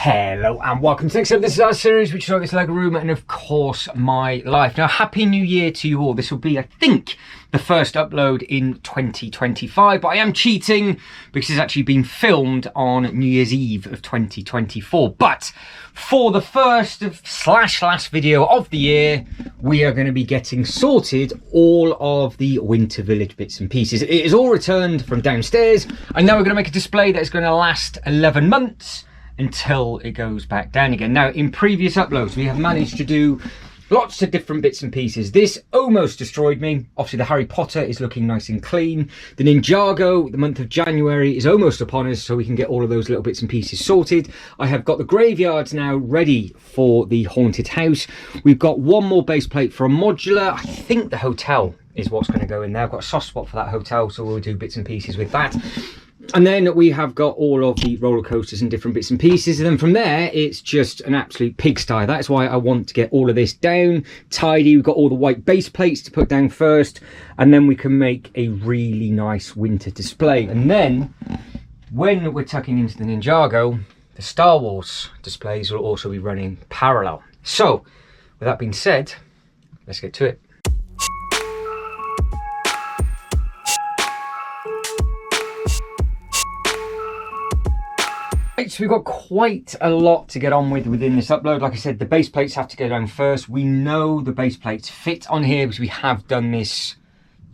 Hello and welcome to the next episode. This is our series which is this Lego room and of course my life. Now, happy new year to you all. This will be, I think, the first upload in 2025, but I am cheating because it's actually been filmed on New Year's Eve of 2024. But for the first slash last video of the year, we are going to be getting sorted all of the Winter Village bits and pieces. It is all returned from downstairs, and now we're going to make a display that is going to last 11 months until it goes back down again. Now, in previous uploads, we have managed to do lots of different bits and pieces. This almost destroyed me. Obviously, the Harry Potter is looking nice and clean. The Ninjago, the month of January, is almost upon us, so we can get all of those little bits and pieces sorted. I have got the graveyards now ready for the haunted house. We've got one more base plate for a modular. I think the hotel is what's going to go in there. I've got a soft spot for that hotel, so we'll do bits and pieces with that. And then we have got all of the roller coasters and different bits and pieces. And then from there, it's just an absolute pigsty. That's why I want to get all of this down, tidy. We've got all the white base plates to put down first. And then we can make a really nice winter display. And then when we're tucking into the Ninjago, the Star Wars displays will also be running parallel. So with that being said, let's get to it. So we've got quite a lot to get on with within this upload. Like I said, the base plates have to go down first. We know the base plates fit on here because we have done this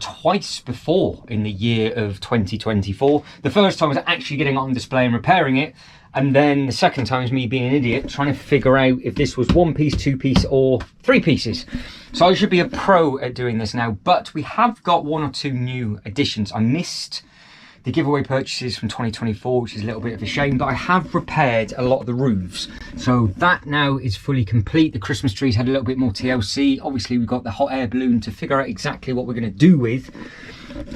twice before in the year of 2024. The first time was actually getting it on display and repairing it. And then the second time is me being an idiot trying to figure out if this was one piece, two piece or three pieces. So I should be a pro at doing this now, but we have got one or two new additions. I missed the giveaway purchases from 2024, which is a little bit of a shame, but I have repaired a lot of the roofs. So that now is fully complete. The Christmas trees had a little bit more TLC. Obviously, we've got the hot air balloon to figure out exactly what we're going to do with.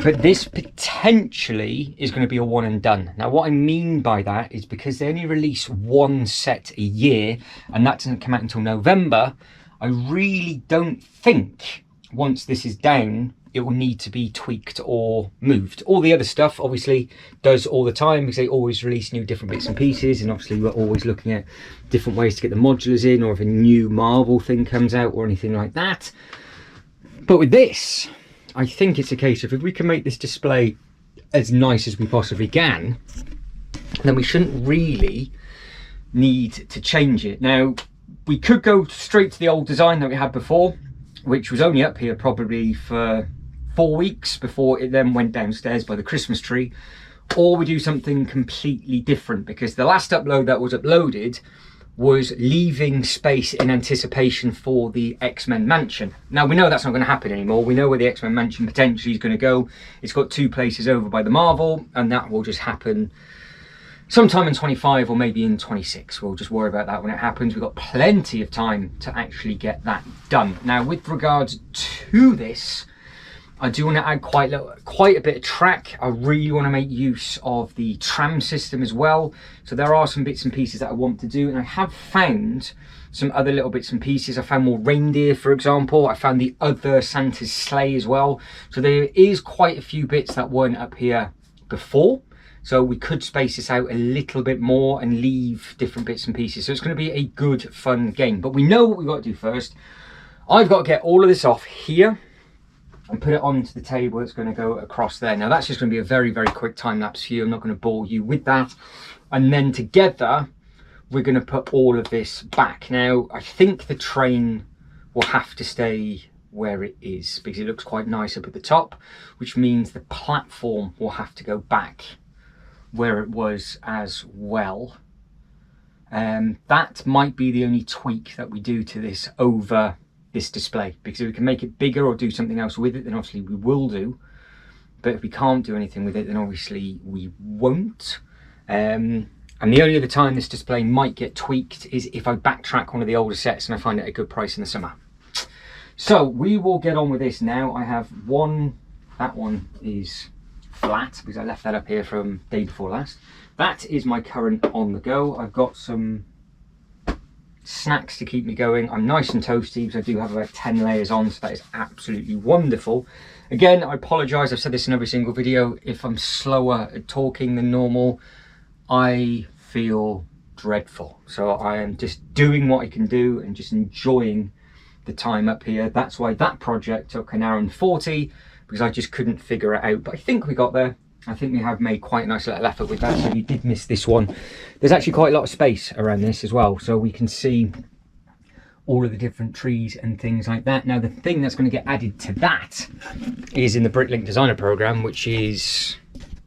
But this potentially is going to be a one and done. Now, what I mean by that is because they only release one set a year, and that doesn't come out until November, I really don't think once this is down, it will need to be tweaked or moved. All the other stuff obviously does all the time because they always release new different bits and pieces, and obviously we're always looking at different ways to get the modulars in, or if a new Marvel thing comes out or anything like that. But with this, I think it's a case of if we can make this display as nice as we possibly can, then we shouldn't really need to change it. Now, we could go straight to the old design that we had before, which was only up here probably for 4 weeks before it then went downstairs by the Christmas tree, or we do something completely different, because the last upload that was uploaded was leaving space in anticipation for the X-Men mansion. Now, we know that's not going to happen anymore. We know where the X-Men mansion potentially is going to go. It's got two places over by the Marvel, and that will just happen sometime in 25 or maybe in 26. We'll just worry about that when it happens. We've got plenty of time to actually get that done. Now, with regards to this, I do want to add quite a bit of track. I really want to make use of the tram system as well. So there are some bits and pieces that I want to do, and I have found some other little bits and pieces. I found more reindeer, for example. I found the other Santa's sleigh as well. So there is quite a few bits that weren't up here before. So we could space this out a little bit more and leave different bits and pieces. So it's going to be a good, fun game. But we know what we've got to do first. I've got to get all of this off here and put it onto the table that's going to go across there. Now, that's just going to be a very, very quick time lapse for you. I'm not going to bore you with that. And then together, we're going to put all of this back. Now, I think the train will have to stay where it is because it looks quite nice up at the top, which means the platform will have to go back where it was as well. That might be the only tweak that we do to this over this display, because if we can make it bigger or do something else with it, then obviously we will do. But if we can't do anything with it, then obviously we won't. And the only other time this display might get tweaked is if I backtrack one of the older sets and I find it at a good price in the summer. So we will get on with this now. I have one, that one is flat because I left that up here from day before last. That is my current on the go. I've got some snacks to keep me going. I'm nice and toasty because I do have about 10 layers on, so that is absolutely wonderful. Again, I apologize, I've said this in every single video, if I'm slower at talking than normal. I feel dreadful. So I am just doing what I can do and just enjoying the time up here. That's why that project took an hour and 40, because I just couldn't figure it out. But I think we got there. I think we have made quite a nice little effort with that. So you did miss this one. There's actually quite a lot of space around this as well, so we can see all of the different trees and things like that. Now the thing that's going to get added to that is in the Bricklink Designer program, which is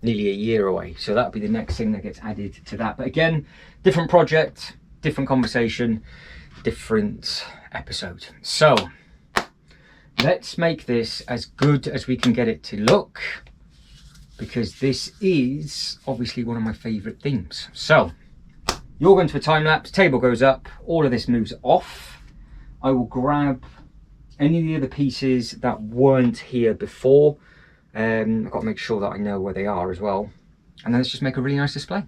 nearly a year away. So that'll be the next thing that gets added to that. But again, different project, different conversation, different episode. So let's make this as good as we can get it to look, because this is obviously one of my favorite themes. So you're going to a time lapse, table goes up, all of this moves off. I will grab any of the other pieces that weren't here before. I've got to make sure that I know where they are as well. And then let's just make a really nice display.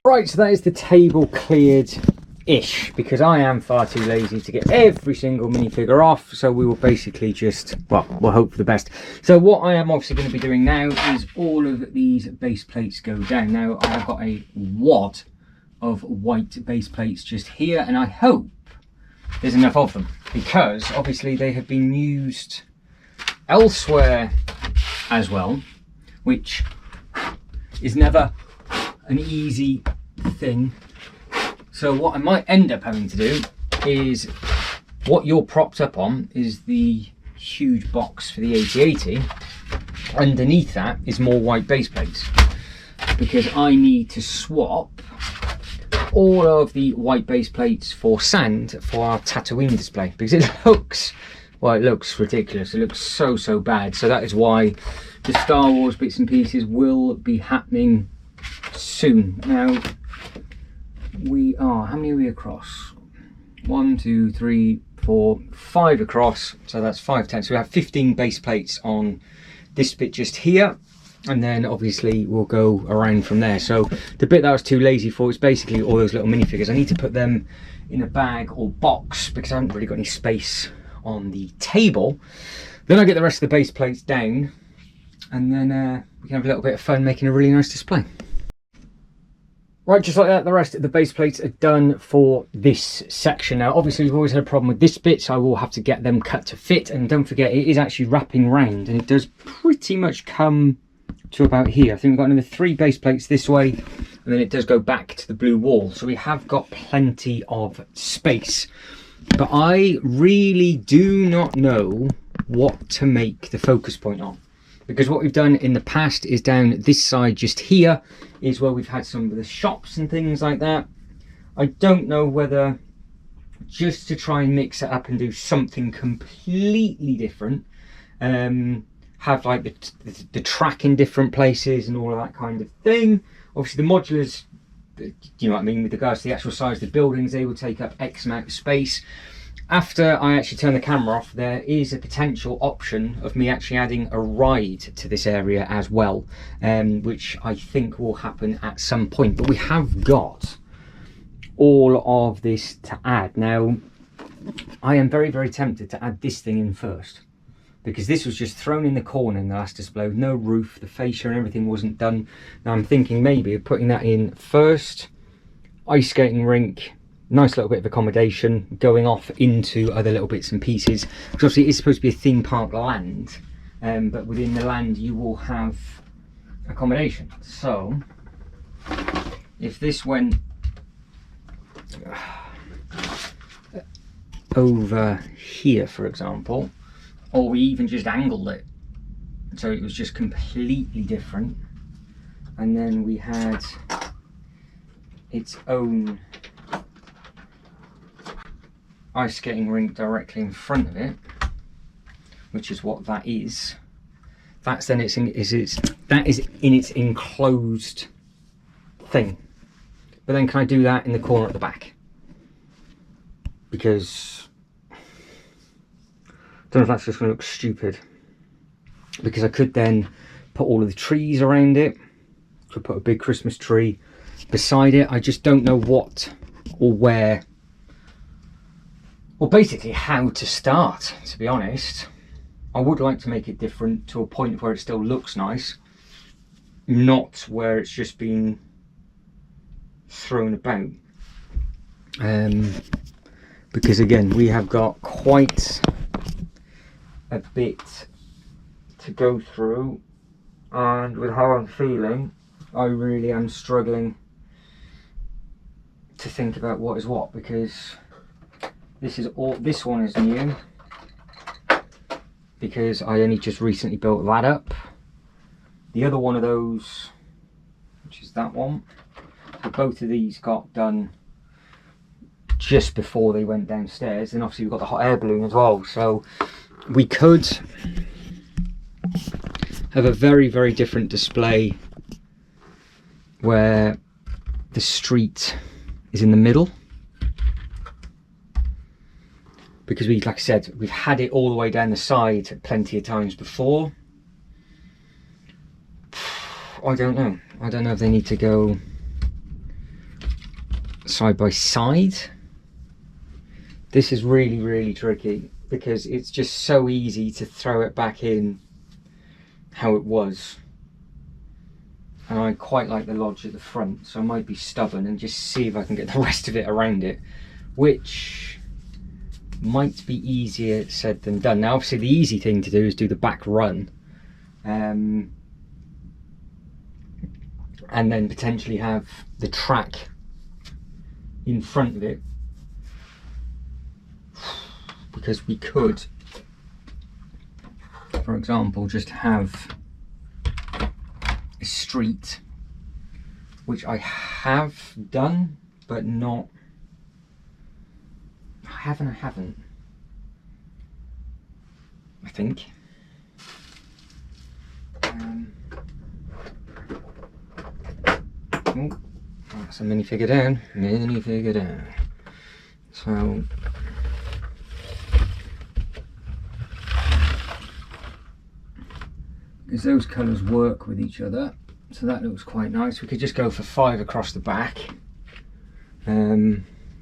Right, so that is the table cleared-ish, because I am far too lazy to get every single minifigure off, so we will basically just, well, we'll hope for the best. So what I am obviously going to be doing now is all of these base plates go down. Now I've got a wad of white base plates just here, and I hope there's enough of them, because obviously they have been used elsewhere as well, which is never an easy thing. So what I might end up having to do is, what you're propped up on is the huge box for the 8080. Underneath that is more white base plates, because I need to swap all of the white base plates for sand for our Tatooine display, because it looks, well, it looks ridiculous. It looks so bad. So that is why the Star Wars bits and pieces will be happening soon. Now we are, how many are we across? 1, 2, 3, 4, 5 across, so that's 5, 10. So we have 15 base plates on this bit just here, and then obviously we'll go around from there. So the bit that I was too lazy for is basically all those little minifigures. I need to put them in a bag or box, because I haven't really got any space on the table. Then I get the rest of the base plates down, and then we can have a little bit of fun making a really nice display. Right, just like that, the rest of the base plates are done for this section. Now, obviously, we've always had a problem with this bit, so I will have to get them cut to fit. And don't forget, it is actually wrapping round, and it does pretty much come to about here. I think we've got another 3 base plates this way, and then it does go back to the blue wall. So we have got plenty of space. But I really do not know what to make the focus point on, because what we've done in the past is down this side just here is where we've had some of the shops and things like that. I don't know whether just to try and mix it up and do something completely different, have like the track in different places and all of that kind of thing. Obviously the modulars, you know what I mean, with regards to the actual size of the buildings, they will take up X amount of space. After I actually turn the camera off, there is a potential option of me actually adding a ride to this area as well, which I think will happen at some point. But we have got all of this to add. Now, I am very tempted to add this thing in first, because this was just thrown in the corner in the last display with no roof, the fascia and everything wasn't done. Now I'm thinking maybe of putting that in first, ice skating rink, nice little bit of accommodation, going off into other little bits and pieces. Because obviously it is supposed to be a theme park land, but within the land you will have accommodation. So if this went over here, for example, or we even just angled it so it was just completely different, and then we had its own ice skating rink directly in front of it, which is what that is. That's then that is in its enclosed thing. But then can I do that in the corner at the back? Because I don't know if that's just going to look stupid. Because I could then put all of the trees around it. Could put a big Christmas tree beside it. I just don't know what or where, or basically how to start, to be honest. I would like to make it different to a point where it still looks nice, not where it's just been thrown about. Because again, we have got quite a bit to go through, and with how I'm feeling, I really am struggling to think about what is what, because this one is new, because I only just recently built that up. The other one of those, which is that one, both of these got done just before they went downstairs, and obviously we've got the hot air balloon as well, so we could have a very, very different display where the street is in the middle, because we, like I said, we've had it all the way down the side plenty of times before. I don't know if they need to go side by side. This is really, really tricky, because it's just so easy to throw it back in how it was. And I quite like the lodge at the front, so I might be stubborn and just see if I can get the rest of it around it, which might be easier said than done. Now obviously the easy thing to do is do the back run, and then potentially have the track in front of it, because we could, for example, just have a street, which I have done, but not, I haven't, I think. Oh, that's a minifigure down, so because those colours work with each other, so that looks quite nice. We could just go for 5 across the back,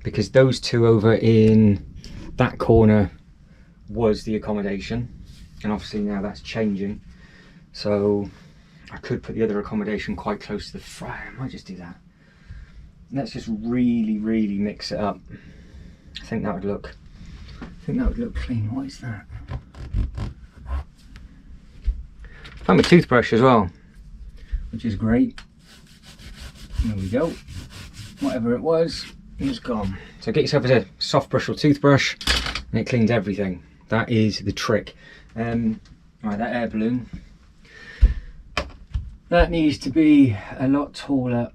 because those two over in that corner was the accommodation, and obviously now that's changing, so I could put the other accommodation quite close to the front. I might just do that. Let's just really, really mix it up. I think that would look clean. What is that? Found my toothbrush as well, which is great. There we go. Whatever it was, it's gone. So get yourself a soft brush or toothbrush, and it cleans everything. That is the trick. Right, that air balloon, that needs to be a lot taller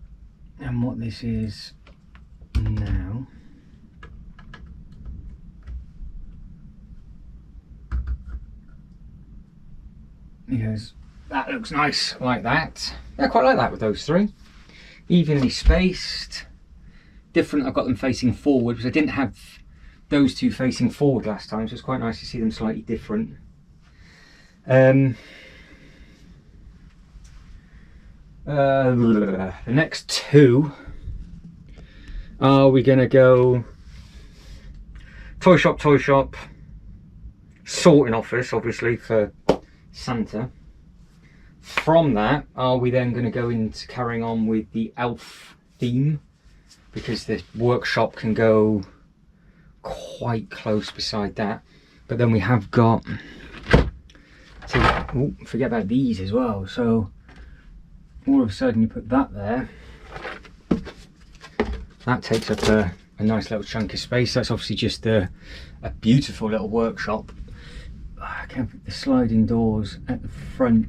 than what this is now. Because that looks nice like that. Yeah, I quite like that with those three. Evenly spaced. Different, I've got them facing forward, because I didn't have those two facing forward last time, so it's quite nice to see them slightly different. The next two, are we going to go toy shop, sorting office, obviously, for Santa. From that, are we then going to go into carrying on with the elf theme, because the workshop can go quite close beside that. But then we have got to forget about these as well, so all of a sudden you put that there, that takes up a nice little chunk of space. That's obviously just a beautiful little workshop. I can't put the sliding doors at the front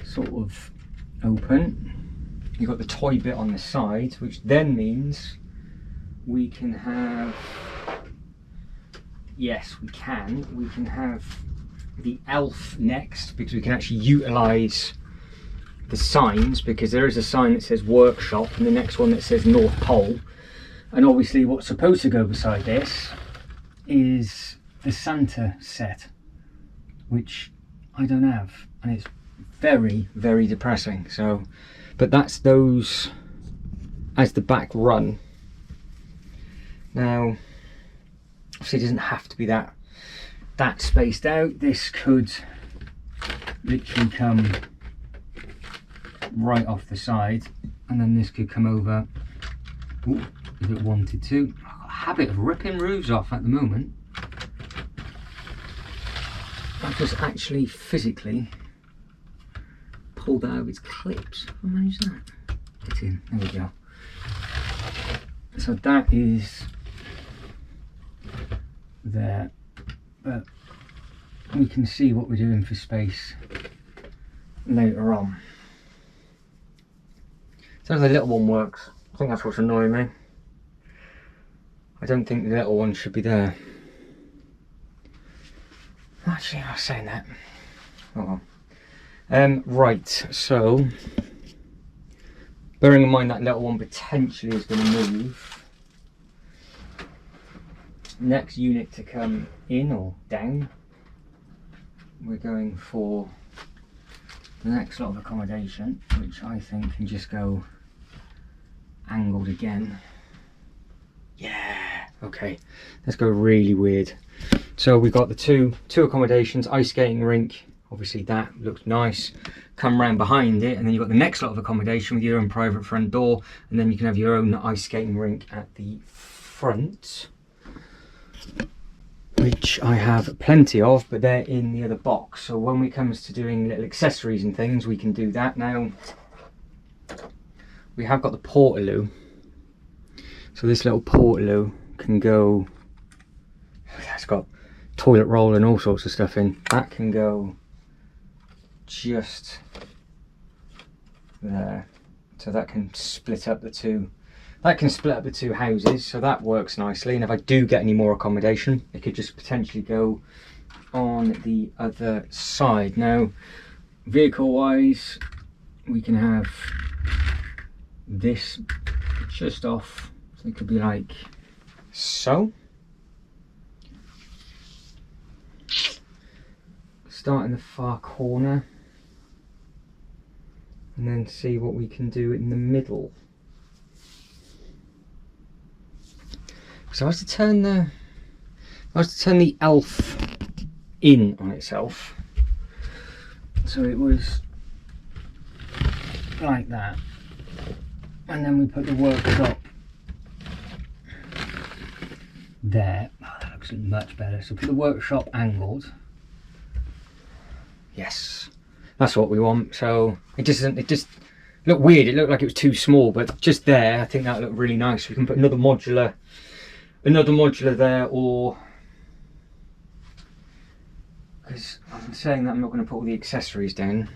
sort of open. You've got the toy bit on the side, which then means we can have yes, we can. We can have the elf next, because we can actually utilise the signs, because there is a sign that says workshop and the next one that says North Pole. And obviously what's supposed to go beside this is the Santa set, which I don't have, and it's very, very depressing. So, but that's those as the back run. Now, obviously it doesn't have to be that spaced out. This could literally come right off the side, and then this could come over, ooh, if it wanted to. I've got a habit of ripping roofs off at the moment. I've just actually physically pulled out of its clips. How manage that? Get in, there we go. So that is there, but we can see what we're doing for space later on. So the little one works. I think that's what's annoying me. I don't think the little one should be there. Actually, I was saying that. Oh well. Right, so bearing in mind that little one potentially is going to move. Next unit to come in or down, we're going for the next lot of accommodation, which I think can just go angled again. Yeah, okay, let's go really weird. So we've got the two accommodations, ice skating rink, obviously that looks nice. Come round behind it, and then you've got the next lot of accommodation with your own private front door, and then you can have your own ice skating rink at the front, which I have plenty of, but they're in the other box. So when it comes to doing little accessories and things, we can do that. Now, we have got the portaloo. So this little portaloo can go, it's got toilet roll and all sorts of stuff in. That can go just there. So that can split up the two. That can split up the two houses, so that works nicely. And if I do get any more accommodation, it could just potentially go on the other side. Now, vehicle-wise, we can have this just off. So it could be like so. Start in the far corner, and then see what we can do in the middle. So I was to turn the elf in on itself. So it was like that, and then we put the workshop there. Oh, that looks much better. So put the workshop angled. Yes, that's what we want. So it just looked weird. It looked like it was too small, but just there, I think that looked really nice. We can put another modular there, or because I'm saying that I'm not going to put all the accessories down,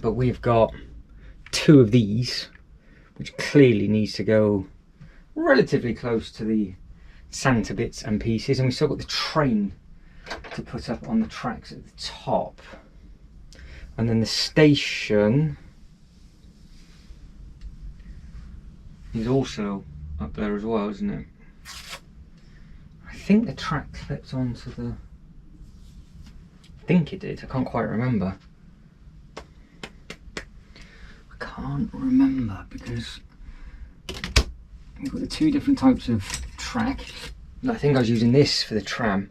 but we've got two of these, which clearly needs to go relatively close to the Santa bits and pieces, and we've still got the train to put up on the tracks at the top, and then the station is also up there as well, isn't it? I think the track clipped onto the... I think it did, I can't quite remember. I can't remember because we've got the two different types of track. I think I was using this for the tram.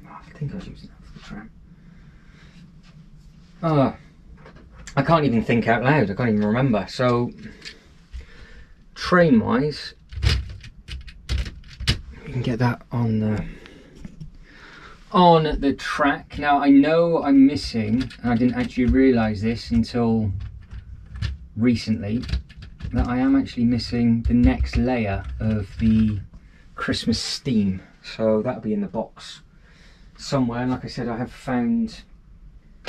I think I was using that for the tram. Oh, I can't even think out loud, I can't even remember. So, train wise, you can get that on the track. Now I know I'm missing, and I didn't actually realise this until recently, that I am actually missing the next layer of the Christmas steam. So that'll be in the box somewhere. And like I said, I have found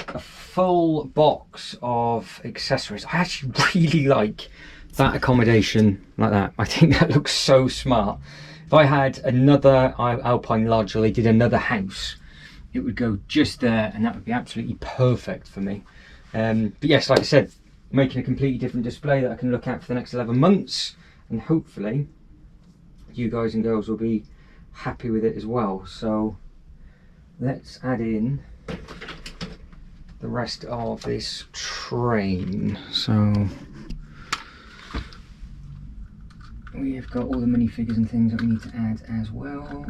a full box of accessories. I actually really like that accommodation like that. I think that looks so smart. If I had another Alpine Lodge, or they did another house, it would go just there, and that would be absolutely perfect for me. But yes, like I said, making a completely different display that I can look at for the next 11 months, and hopefully you guys and girls will be happy with it as well. So let's add in the rest of this train. So we've got all the minifigures and things that we need to add as well.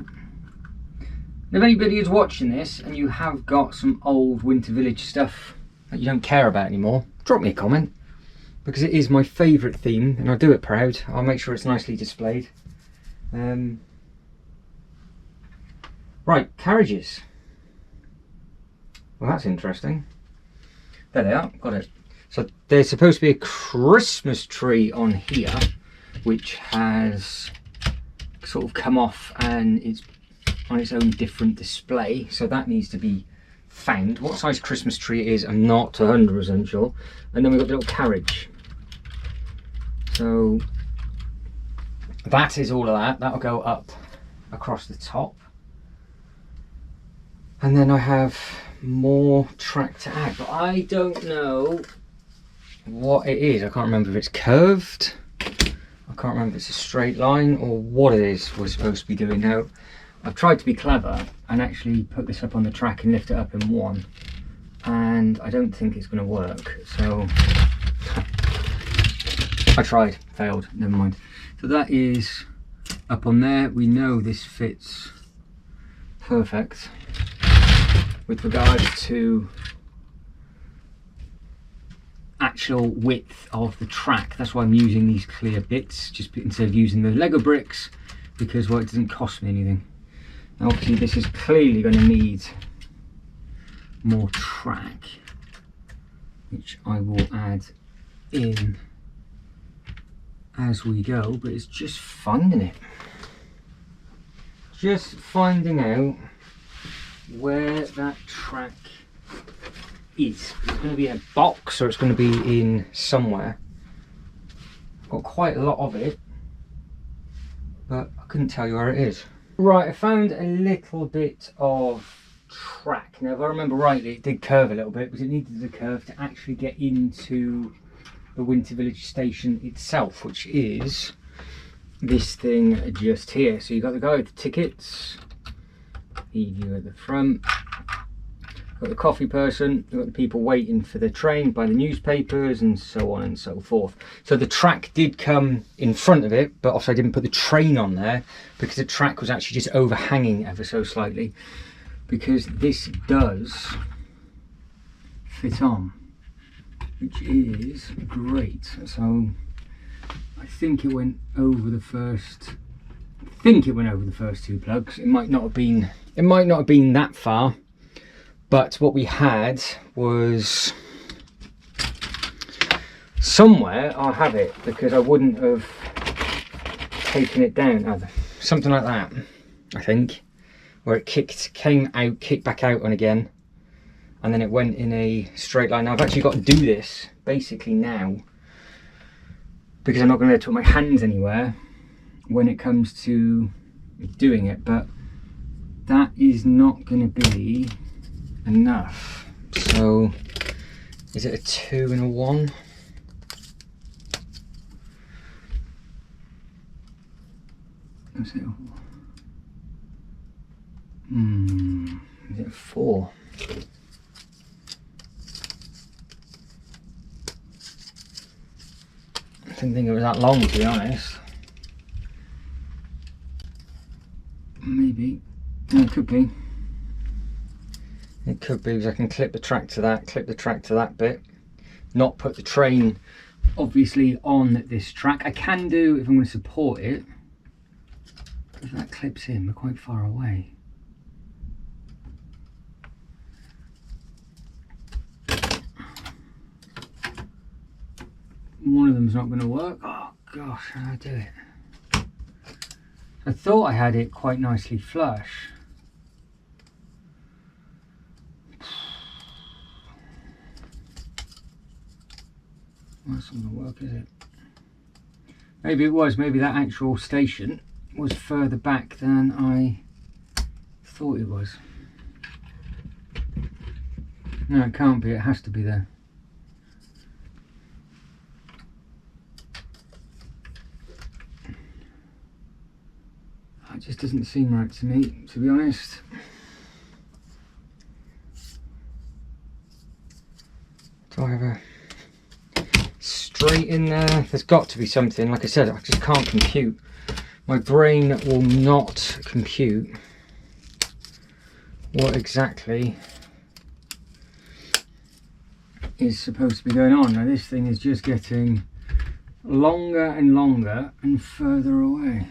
Now, if anybody is watching this and you have got some old Winter Village stuff that you don't care about anymore, drop me a comment, because it is my favourite theme and I do it proud. I'll make sure it's nicely displayed. Right, carriages. Well, that's interesting. There they are, got it. So there's supposed to be a Christmas tree on here, which has sort of come off and it's on its own different display. So that needs to be found. What size Christmas tree it is, I'm not 100% sure. And then we've got the little carriage. So that is all of that. That'll go up across the top. And then I have more track to add, but I don't know what it is. I can't remember if it's curved. I can't remember if it's a straight line or what it is we're supposed to be doing now. I've tried to be clever and actually put this up on the track and lift it up in one, and I don't think it's going to work. So I tried, failed, never mind. So that is up on there. We know this fits perfect with regards to actual width of the track. That's why I'm using these clear bits, just instead of using the Lego bricks, because, well, it doesn't cost me anything. Now obviously this is clearly going to need more track, which I will add in as we go, but it's just finding it. Just finding out where that track is. It's going to be in a box or it's going to be in somewhere. I've got quite a lot of it, but I couldn't tell you where it is. Right, I found a little bit of track. Now if I remember rightly, it did curve a little bit, because it needed the curve to actually get into the Winter Village station itself, which is this thing just here. So you've got the guy with the tickets, you at the front, got the coffee person, you've got the people waiting for the train by the newspapers, and so on and so forth. So the track did come in front of it, but also I didn't put the train on there because the track was actually just overhanging ever so slightly, because this does fit on, which is great. So I think it went over the first, two plugs. It might not have been that far, but what we had was somewhere, I'll have it, because I wouldn't have taken it down either. Something like that, I think, where it came out, kicked back out and again, and then it went in a straight line. Now I've actually got to do this basically now, because I'm not going to be able to put my hands anywhere when it comes to doing it, but that is not going to be enough. So is it a 2 and a 1? Is it a 4? I didn't think it was that long, to be honest. Maybe. No, it could be. It could be, because I can clip the track to that bit, not put the train obviously on this track. I can do if I'm going to support it. If that clips in, we're quite far away. One of them's not going to work. Oh gosh, how do I do it? I thought I had it quite nicely flush. Well, that's not going to work, is it? Maybe it was, maybe that actual station was further back than I thought it was. No, it can't be, it has to be there. It just doesn't seem right to me, to be honest. Do I have a straight in there? There's got to be something. Like I said, I just can't compute. My brain will not compute what exactly is supposed to be going on. Now this thing is just getting longer and longer and further away.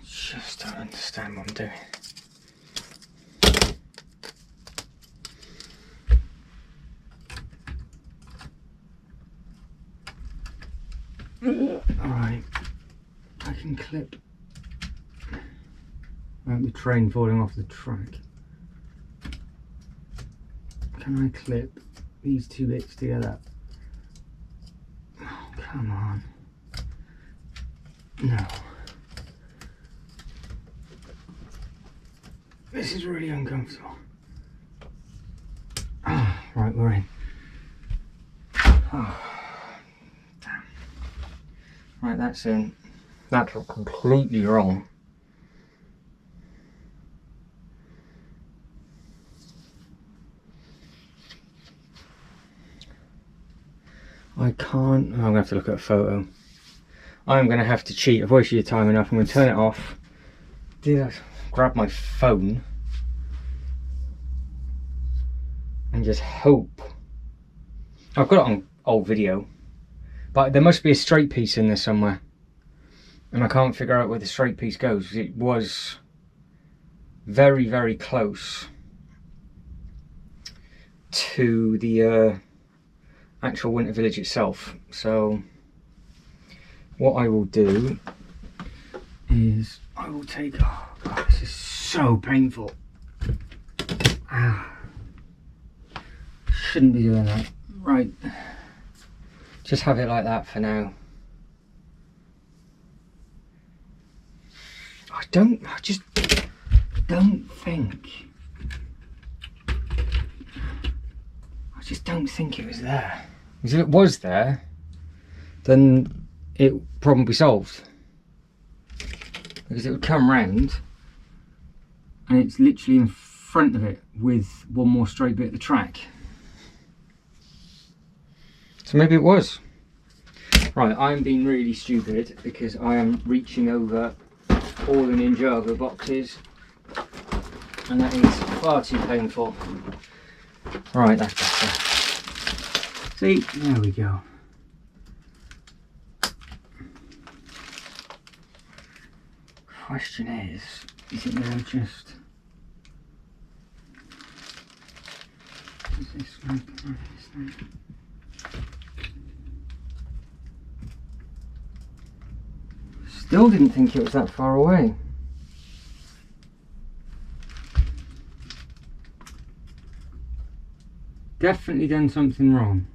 Just don't understand what I'm doing. Alright, I can clip the train falling off the track. Can I clip these two bits together? Oh, come on. No. This is really uncomfortable. Oh, right, we're in. Oh, damn. Right, that's in. That looked completely wrong. I can't. I'm going to have to look at a photo. I'm going to have to cheat. I've wasted your time enough. I'm going to turn it off. Did I grab my phone and just hope? I've got it on old video, but there must be a straight piece in there somewhere, and I can't figure out where the straight piece goes. It was very, very close to the actual Winter Village itself. So what I will do is I will take, oh God, this is so painful. Ah, shouldn't be doing that. Right, just have it like that for now. I just don't think, I just don't think it was there. Because if it was there, then it would probably be solved. Because it would come round and it's literally in front of it with one more straight bit of the track. So maybe it was. Right, I'm being really stupid because I am reaching over all the Ninjago boxes and that is far too painful. Right, that's better. See, there we go. Question is it now just... Is this one? Still didn't think it was that far away. Definitely done something wrong.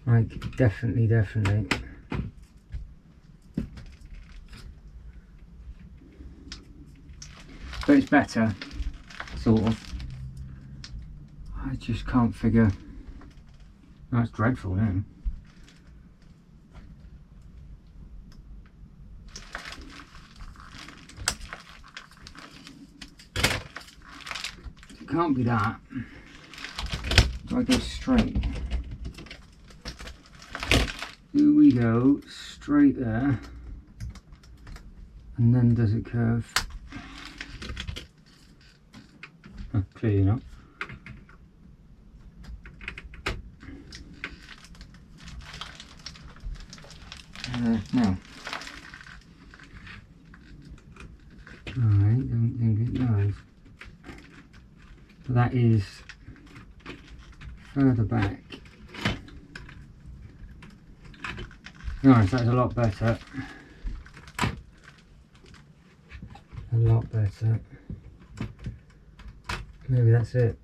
Like, definitely. But it's better, sort of. I just can't figure. That's dreadful now. It can't be that. Do I go straight? Do we go straight there? And then does it curve? Oh, clearly not. No. I don't think it does. But that is further back. Nice, that's a lot better. A lot better. Maybe that's it.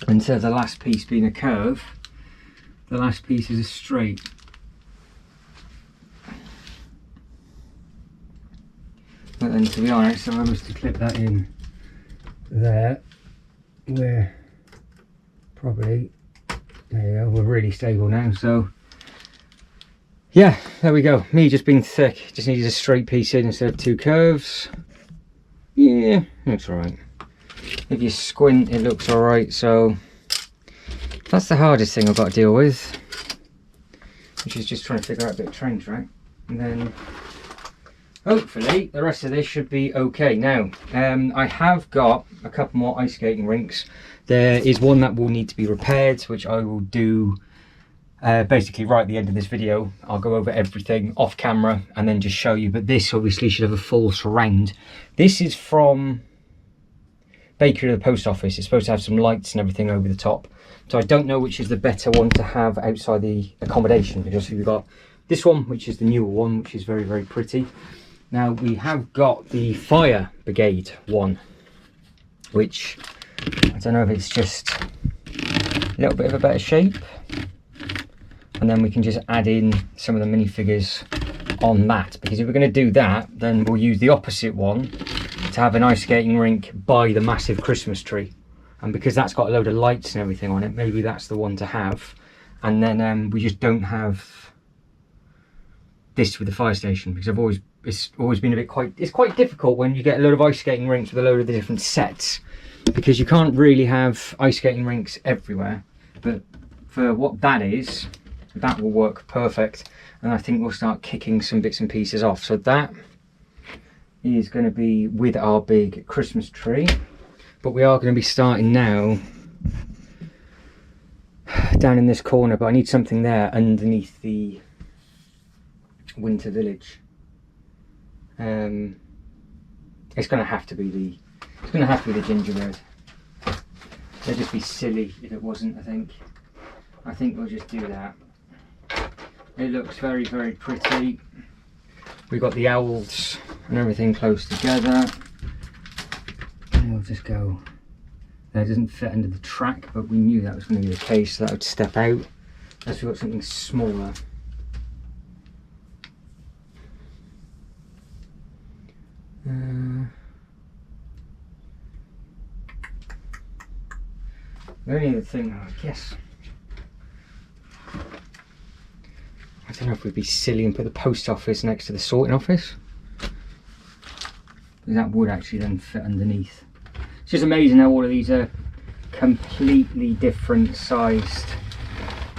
instead of the last piece being a curve, the last piece is a straight. But then, to be honest, if I was to clip that in there, we're probably, there you go, we're really stable now. So yeah, there we go. Me just being thick, just needed a straight piece in instead of two curves. Yeah, looks alright. If you squint, it looks alright. So that's the hardest thing I've got to deal with, which is just trying to figure out a bit of trench, right? And then hopefully the rest of this should be okay. Now, I have got a couple more ice skating rinks. There is one that will need to be repaired, which I will do basically right at the end of this video. I'll go over everything off camera and then just show you. But this obviously should have a full surround. This is from Bakery of the Post Office. It's supposed to have some lights and everything over the top. So I don't know which is the better one to have outside the accommodation, because we've got this one, which is the newer one, which is very, very pretty. Now we have got the fire brigade one, which I don't know if it's just a little bit of a better shape, and then we can just add in some of the minifigures on that, because if we're going to do that, then we'll use the opposite one to have an ice skating rink by the massive Christmas tree, and because that's got a load of lights and everything on it, maybe that's the one to have. And then we just don't have this with the fire station, because it's always been a bit it's quite difficult when you get a load of ice skating rinks with a load of the different sets, because you can't really have ice skating rinks everywhere. But for what that is, that will work perfect, and I think we'll start kicking some bits and pieces off. So that is going to be with our big Christmas tree, but we are going to be starting now down in this corner, but I need something there underneath the winter village. It's going to have to be the gingerbread. It'd just be silly if it wasn't. I think we'll just do that. It looks very, very pretty. We've got the owls and everything close together, and we'll just go there. It doesn't fit under the track, but we knew that was going to be the case, so that would step out unless we've got something smaller. The only other thing, I guess, I don't know if we'd be silly and put the post office next to the sorting office, because that would actually then fit underneath. It's just amazing how all of these are completely different sized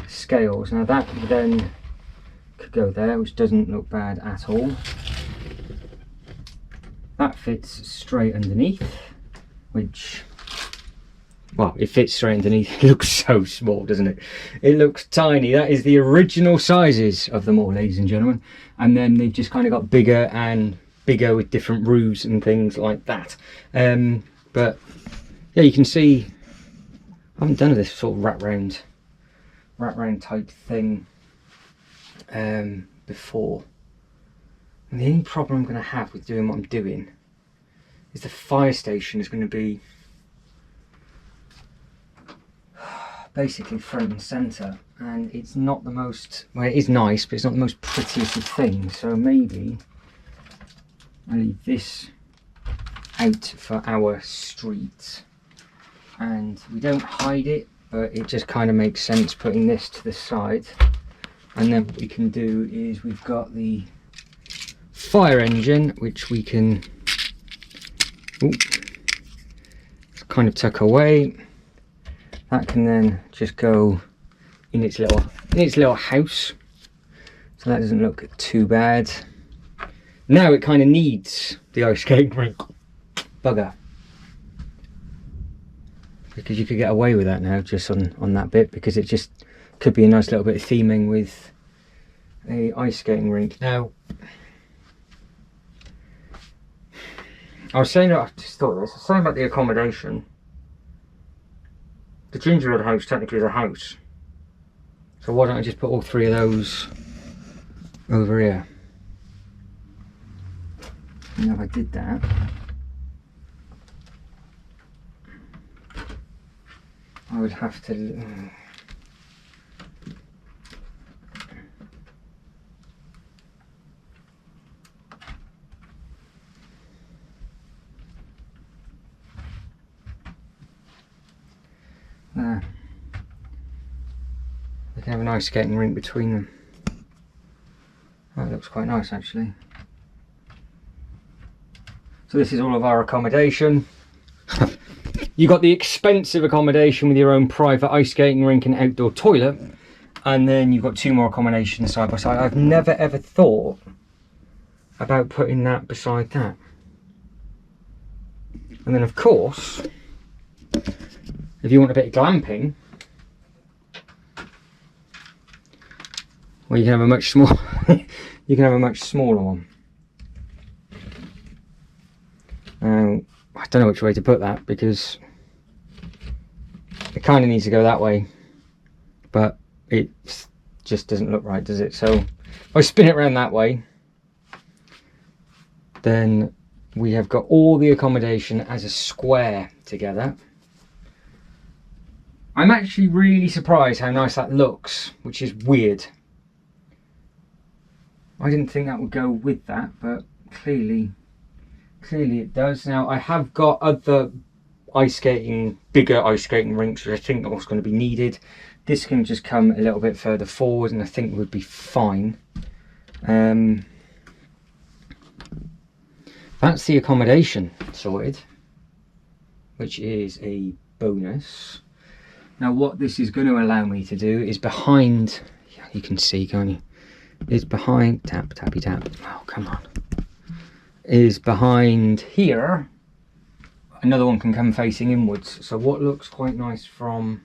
scales. Now that then could go there, which doesn't look bad at all. That fits straight underneath, which, well, it fits straight underneath. It looks so small, doesn't it? It looks tiny. That is the original sizes of them all, ladies and gentlemen. And then they've just kind of got bigger and bigger with different roofs and things like that. But yeah, you can see I haven't done this sort of wrap round type thing before. And the only problem I'm going to have with doing what I'm doing is the fire station is going to be basically front and centre, and it's not the most, well, it is nice, but it's not the most prettiest of things. So maybe I leave this out for our street, and we don't hide it, but it just kind of makes sense putting this to the side. And then what we can do is we've got the fire engine, which we can kind of tuck away. That can then just go in its little house, so that doesn't look too bad. Now it kind of needs the ice skating rink. Bugger, because you could get away with that now just on that bit, because it just could be a nice little bit of theming with a ice skating rink. Now I was saying about the accommodation. The gingerbread house technically is a house, so why don't I just put all three of those over here? And if I did that, I would have to... There. They can have a nice skating rink between them. That looks quite nice actually. So this is all of our accommodation. You got the expensive accommodation with your own private ice skating rink and outdoor toilet, and then you've got 2 more accommodations side by side. I've never ever thought about putting that beside that. And then of course, if you want a bit of glamping, well, you can have a much smaller you can have a much smaller one. I don't know which way to put that, because it kind of needs to go that way, but it just doesn't look right, does it? So if I spin it around that way, then we have got all the accommodation as a square together. I'm actually really surprised how nice that looks, which is weird. I didn't think that would go with that, but clearly it does. Now I have got other bigger ice skating rinks, which I think are what's going to be needed. This can just come a little bit further forward and I think would be fine. That's the accommodation sorted, which is a bonus. Now what this is going to allow me to do is behind, you can see, can't you? Is behind, tappy tap, oh come on, is behind here. Another one can come facing inwards. So what looks quite nice from,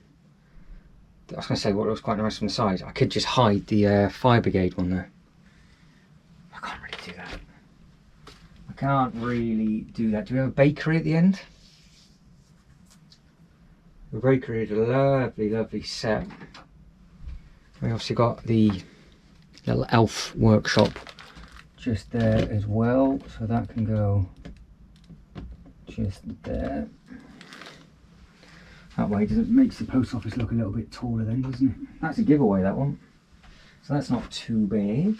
I was going to say what looks quite nice from the side, I could just hide the fire brigade one there. I can't really do that. I can't really do that. Do we have a bakery at the end? The bakery is a lovely set. We obviously got the little elf workshop just there as well, so that can go just there. That way it makes the post office look a little bit taller then, doesn't it? That's a giveaway, that one. So that's not too bad.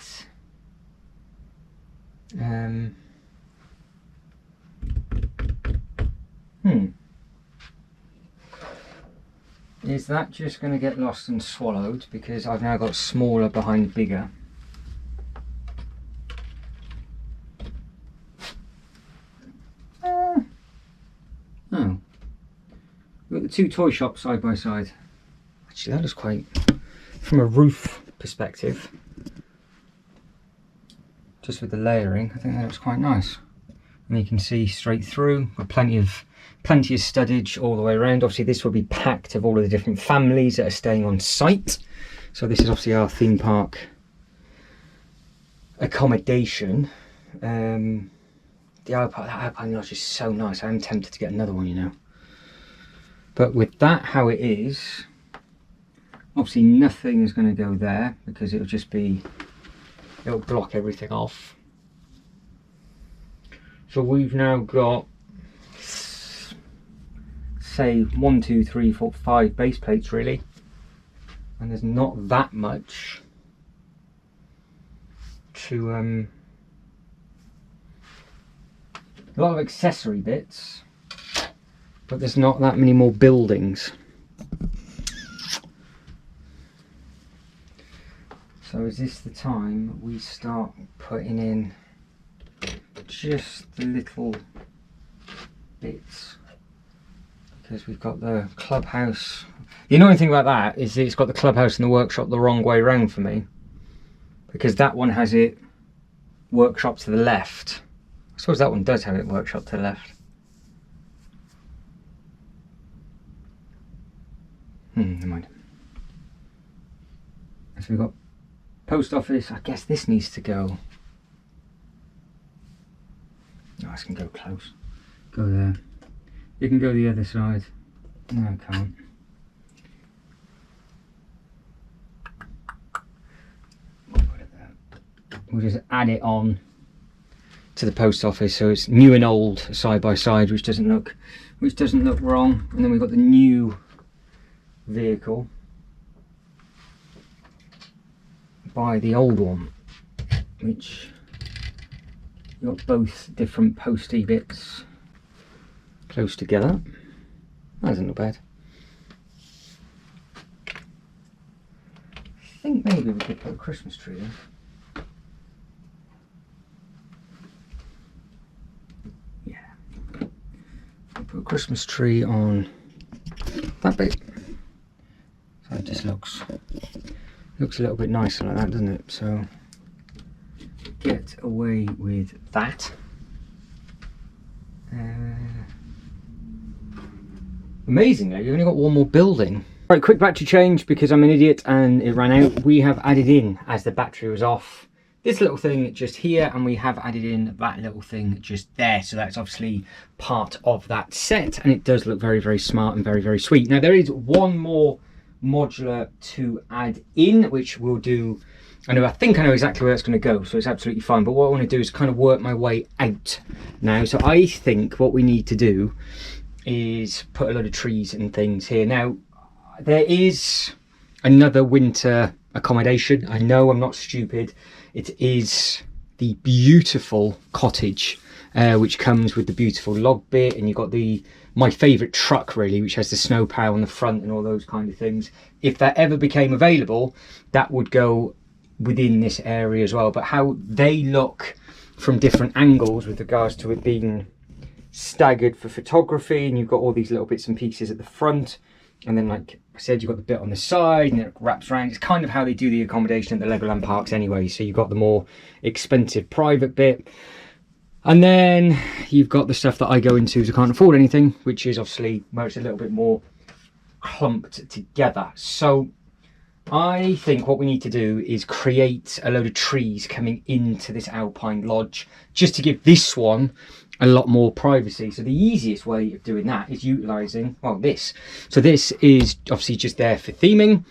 Is that just going to get lost and swallowed because I've now got smaller behind bigger? No. We've got the 2 toy shops side by side. Actually, that is quite, from a roof perspective, just with the layering, I think that looks quite nice. And you can see straight through with plenty of studdage all the way around. Obviously this will be packed of all of the different families that are staying on site. So this is obviously our theme park accommodation. The Alpine Lodge is so nice. I'm tempted to get another one, you know. But with that how it is, obviously nothing is going to go there because it'll just be, it'll block everything off. So we've now got, say 1, 2, 3, 4, 5 base plates really, and there's not that much to a lot of accessory bits, but there's not that many more buildings. So is this the time we start putting in just the little bits? Because we've got the clubhouse. The annoying thing about that is it's got the clubhouse and the workshop the wrong way round for me, because that one has it workshop to the left. I suppose that one does have it workshop to the left. Never mind. So we've got post office. I guess this needs to go. No, this can go close. Go there. You can go the other side. No, I can't. We'll put it there. We'll just add it on to the post office, so it's new and old side by side, which doesn't look wrong. And then we've got the new vehicle by the old one, which you got both different posty bits close together. That doesn't look bad. I think maybe we could put a Christmas tree in. Yeah. I'll put a Christmas tree on that bit. So it just looks a little bit nicer like that, doesn't it? So get away with that. Amazingly, you've only got one more building. Right, quick battery change because I'm an idiot and it ran out. We have added in, as the battery was off, this little thing just here, and we have added in that little thing just there. So that's obviously part of that set, and it does look very, very smart and very, very sweet. Now there is one more modular to add in, which we'll do. I think I know exactly where it's going to go, so it's absolutely fine. But what I want to do is kind of work my way out now. So I think what we need to do is put a lot of trees and things here. Now, there is another winter accommodation. I know, I'm not stupid. It is the beautiful cottage, which comes with the beautiful log bit, and you've got my favourite truck really, which has the snow plough on the front and all those kind of things. If that ever became available, that would go within this area as well. But how they look from different angles with regards to it being staggered for photography, and you've got all these little bits and pieces at the front, and then like I said, you've got the bit on the side and it wraps around. It's kind of how they do the accommodation at the Legoland parks anyway. So you've got the more expensive private bit, and then you've got the stuff that I go into so I can't afford anything, which is obviously where it's a little bit more clumped together. So I think what we need to do is create a load of trees coming into this Alpine Lodge, just to give this one a lot more privacy. So the easiest way of doing that is utilising, well, this. So this is obviously just there for theming,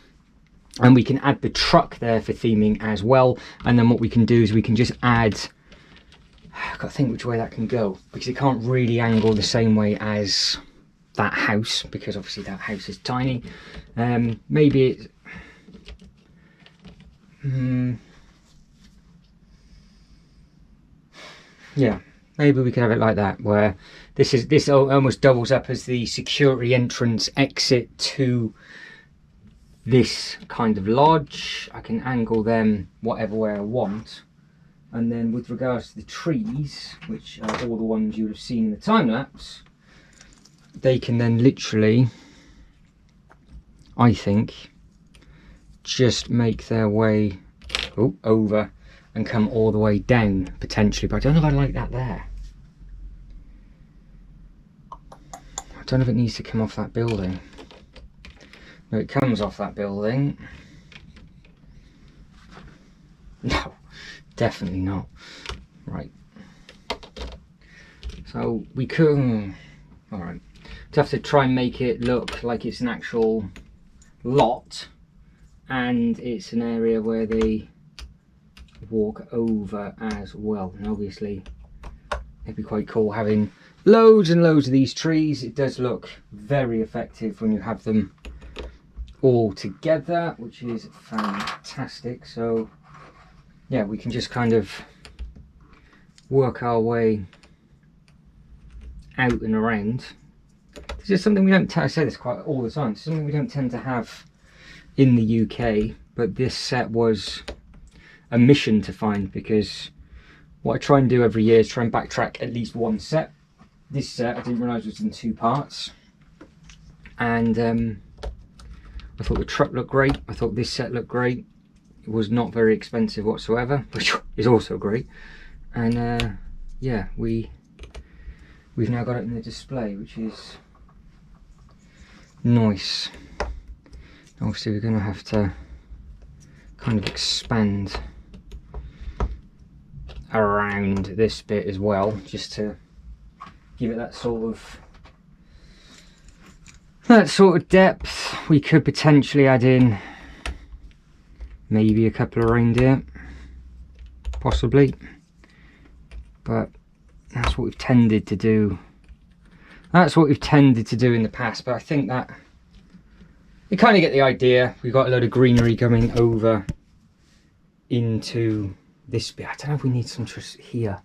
and we can add the truck there for theming as well. And then what we can do is we can just add, I've got to think which way that can go, because it can't really angle the same way as that house, because obviously that house is tiny. Maybe it's, yeah, maybe we could have it like that, where this almost doubles up as the security entrance exit to this kind of lodge. I can angle them whatever way I want. And then with regards to the trees, which are all the ones you would have seen in the time lapse, they can then literally, I think, just make their way over and come all the way down potentially. But I don't know if I like that there. I don't know if it needs to come off that building. No, it comes off that building. No, definitely not. Right. So we could, all right, to have to try and make it look like it's an actual lot, and it's an area where they walk over as well. And obviously it'd be quite cool having loads and loads of these trees. It does look very effective when you have them all together, which is fantastic. So yeah, we can just kind of work our way out and around. This is something we don't, I say this quite all the time, it's something we don't tend to have in the UK, but this set was a mission to find, because what I try and do every year is try and backtrack at least one set. This set I didn't realise was in 2 parts, and I thought the truck looked great. I thought this set looked great. It was not very expensive whatsoever, which is also great. And yeah, we've now got it in the display, which is nice. Obviously we're going to have to kind of expand around this bit as well, just to give it that sort of depth. We could potentially add in maybe a couple of reindeer, possibly, but that's what we've tended to do. That's what we've tended to do in the past, but I think that you kind of get the idea. We've got a load of greenery coming over into this bit. I don't know if we need some just here.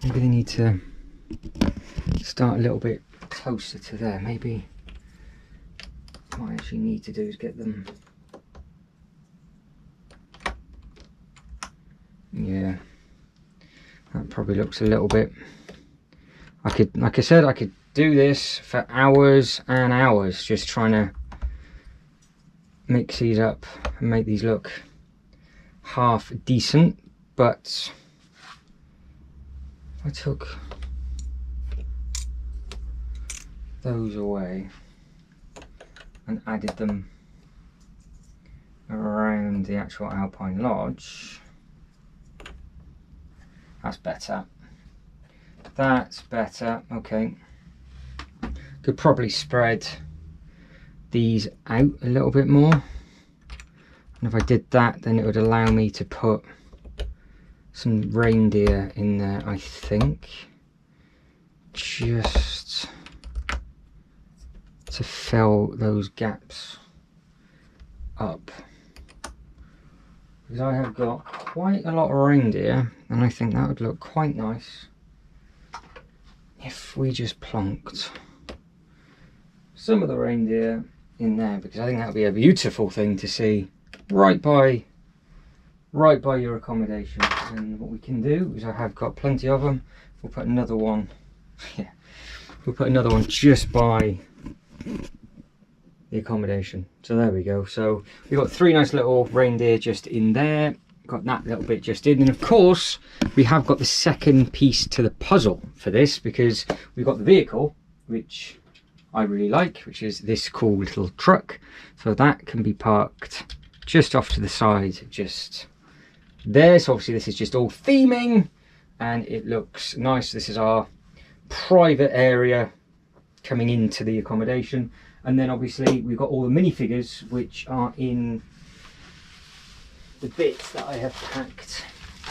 Maybe they need to start a little bit closer to there. Maybe what I actually need to do is get them. Yeah, that probably looks a little bit. I could, like I said, I could do this for hours and hours, just trying to mix these up and make these look half decent. But if I took those away and added them around the actual Alpine Lodge, that's better. That's better. Okay. Could probably spread these out a little bit more. And if I did that, then it would allow me to put some reindeer in there, I think. Just to fill those gaps up. Because I have got quite a lot of reindeer, and I think that would look quite nice if we just plonked some of the reindeer in there, because I think that would be a beautiful thing to see right by your accommodation. And what we can do is, I have got plenty of them, we'll put another one yeah, we'll put another one just by the accommodation. So there we go. So we've got 3 nice little reindeer just in there, got that little bit just in, and of course we have got the second piece to the puzzle for this, because we've got the vehicle, which I really like, which is this cool little truck. So that can be parked just off to the side, just there. So obviously this is just all theming and it looks nice. This is our private area coming into the accommodation. And then obviously we've got all the minifigures, which are in the bits that I have packed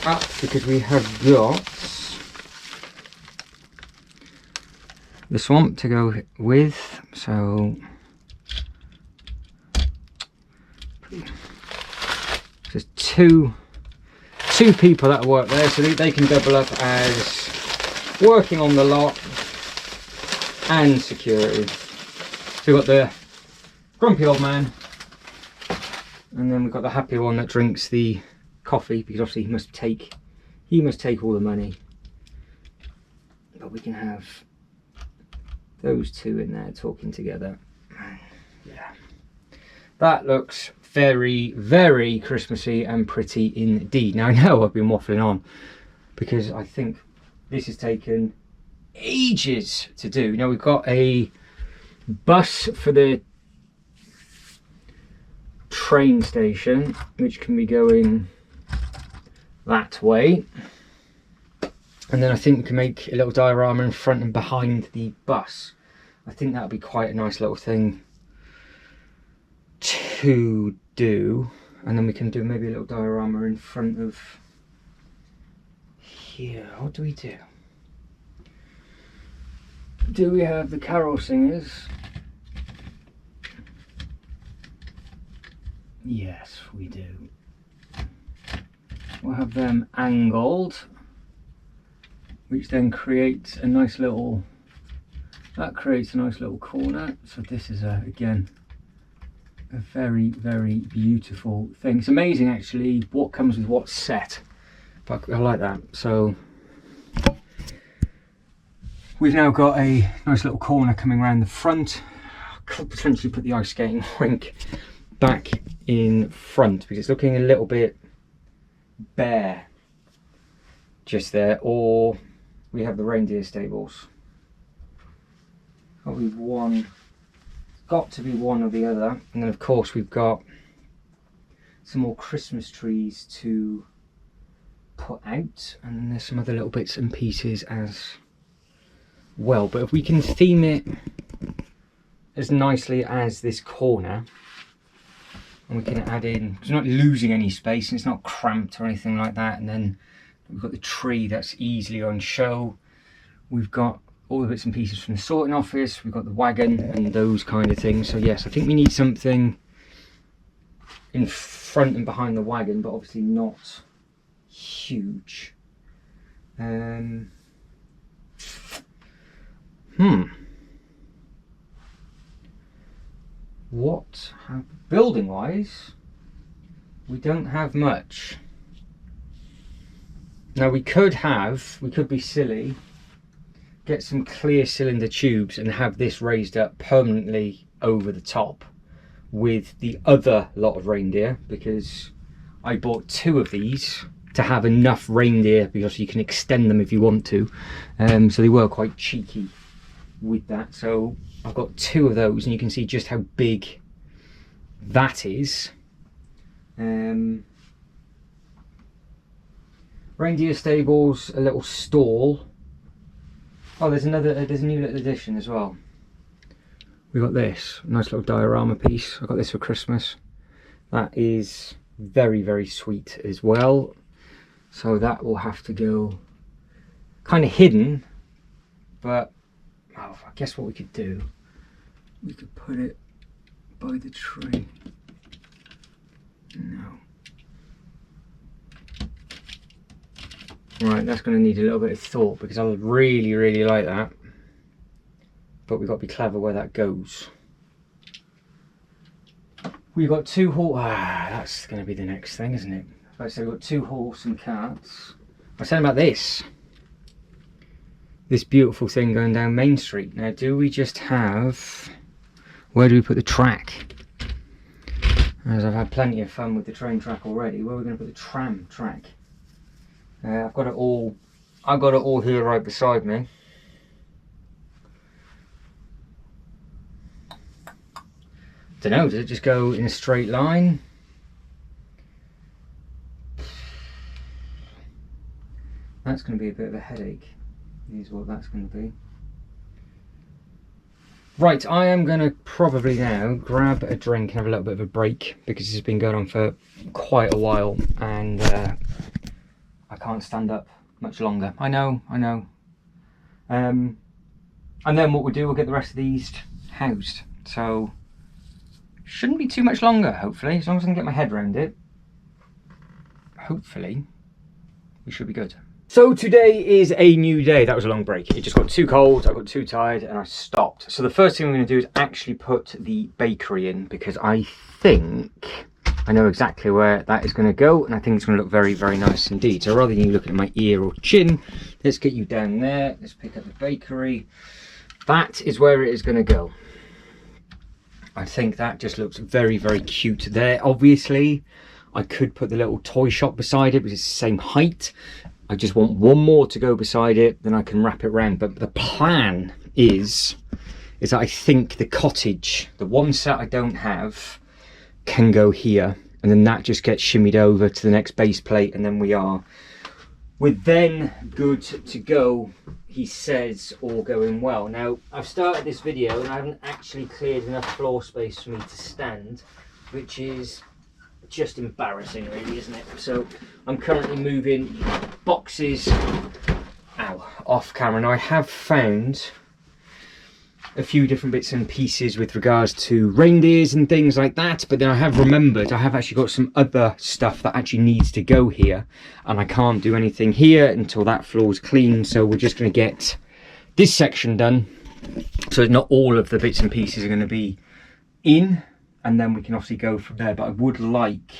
up, because we have got the swamp to go with. So there's two people that work there, so they can double up as working on the lot and security. So we've got the grumpy old man, and then we've got the happy one that drinks the coffee, because obviously he must take all the money. But we can have those two in there talking together. Yeah, that looks very, very Christmassy and pretty indeed. Now I know I've been waffling on, because I think this has taken ages to do. Now we've got a bus for the train station, which can be going that way, and then I think we can make a little diorama in front and behind the bus. I think that would be quite a nice little thing to do. And then we can do maybe a little diorama in front of here. What do we do? Do we have the carol singers? Yes, we do. We'll have them angled, which then creates a nice little, that creates a nice little corner. So this is again a very, very beautiful thing. It's amazing actually what comes with what's set, but I like that. So we've now got a nice little corner coming around the front. Could potentially put the ice skating rink back in front, because it's looking a little bit bare just there. Or we have the reindeer stables. Got to be one or the other. And then of course we've got some more Christmas trees to put out, and then there's some other little bits and pieces as well. But if we can theme it as nicely as this corner, and we can add in, it's not losing any space and it's not cramped or anything like that. And then we've got the tree that's easily on show. We've got all the bits and pieces from the sorting office. We've got the wagon and those kind of things. So yes, I think we need something in front and behind the wagon, but obviously not huge. What building wise, we don't have much. Now we could be silly, get some clear cylinder tubes and have this raised up permanently over the top with the other lot of reindeer, because I bought 2 of these to have enough reindeer, because you can extend them if you want to. So they were quite cheeky with that. So I've got 2 of those, and you can see just how big that is. Reindeer stables, a little stall. Oh, there's a new little addition as well. We got this nice little diorama piece. I got this for Christmas. That is very, very sweet as well. So that will have to go kind of hidden, but I guess what we could do, we could put it by the tree. No. Right, that's going to need a little bit of thought, because I would really, really like that. But we've got to be clever where that goes. We've got 2 horse. That's going to be the next thing, isn't it? Like I said, we've got 2 horse and carts. I was saying about this beautiful thing going down Main Street. Now, do we just have, where do we put the track? As I've had plenty of fun with the train track already, where are we going to put the tram track? I've got it all here right beside me. Don't know, does it just go in a straight line? That's going to be a bit of a headache, is what that's going to be. Right, I am going to probably now grab a drink and have a little bit of a break, because this has been going on for quite a while, and I can't stand up much longer. I know. And then what we'll do, we'll get the rest of these housed. So, shouldn't be too much longer, hopefully. As long as I can get my head around it, hopefully, we should be good. So today is a new day. That was a long break. It just got too cold, I got too tired, and I stopped. So the first thing I'm going to do is actually put the bakery in, because I think I know exactly where that is going to go, and I think it's going to look very, very nice indeed. So rather than you looking at my ear or chin, let's get you down there. Let's pick up the bakery. That is where it is going to go. I think that just looks very, very cute there. Obviously, I could put the little toy shop beside it, because it's the same height. I just want one more to go beside it, then I can wrap it around. But the plan is that I think the cottage, the one set I don't have, can go here, and then that just gets shimmied over to the next base plate, and then we're then good to go, he says, all going well. Now, I've started this video and I haven't actually cleared enough floor space for me to stand, which is just embarrassing, really, isn't it? So I'm currently moving boxes off camera. Now, I have found a few different bits and pieces with regards to reindeers and things like that, but then I have remembered I have actually got some other stuff that actually needs to go here, and I can't do anything here until that floor's clean. So we're just going to get this section done, so not all of the bits and pieces are going to be in, and then we can obviously go from there. But I would like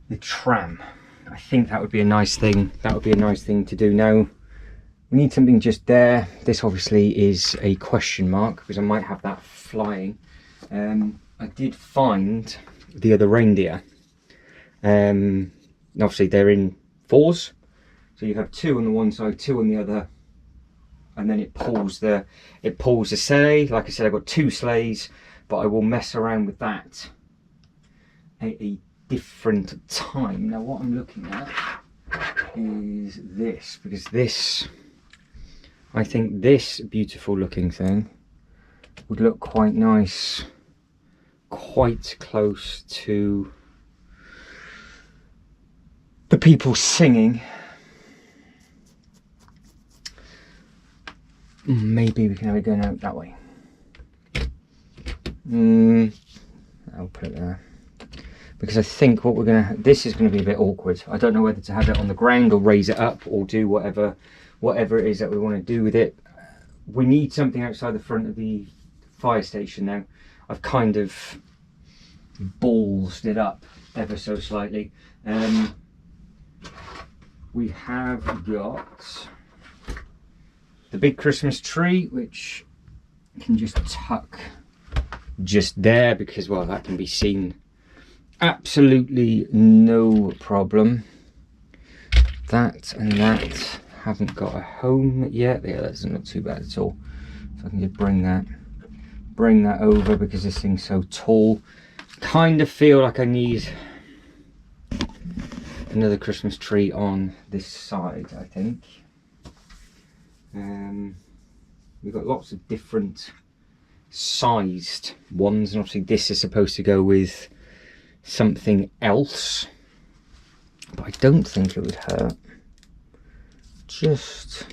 the tram. I think that would be a nice thing. That would be a nice thing to do. Now, we need something just there. This obviously is a question mark, because I might have that flying. I did find the other reindeer. Obviously they're in 4s. So you have 2 on the one side, 2 on the other. And then it pulls the sleigh. Like I said, I've got 2 sleighs, but I will mess around with that at a different time. Now what I'm looking at is this, because this, I think this beautiful looking thing would look quite nice, quite close to the people singing. maybe we can have it going out that way. I'll put it there. Because I think what we're gonna, this is gonna be a bit awkward. I don't know whether to have it on the ground or raise it up or do whatever it is that we want to do with it. We need something outside the front of the fire station now. I've kind of ballsed it up ever so slightly. We have got the big Christmas tree, which can just tuck just there because, well, that can be seen absolutely no problem. That and that haven't got a home yet. Yeah, that doesn't look too bad at all. So I can just bring that over because this thing's so tall. Kind of feel like I need another Christmas tree on this side, I think. We've got lots of different sized ones, and obviously this is supposed to go with something else, but I don't think it would hurt just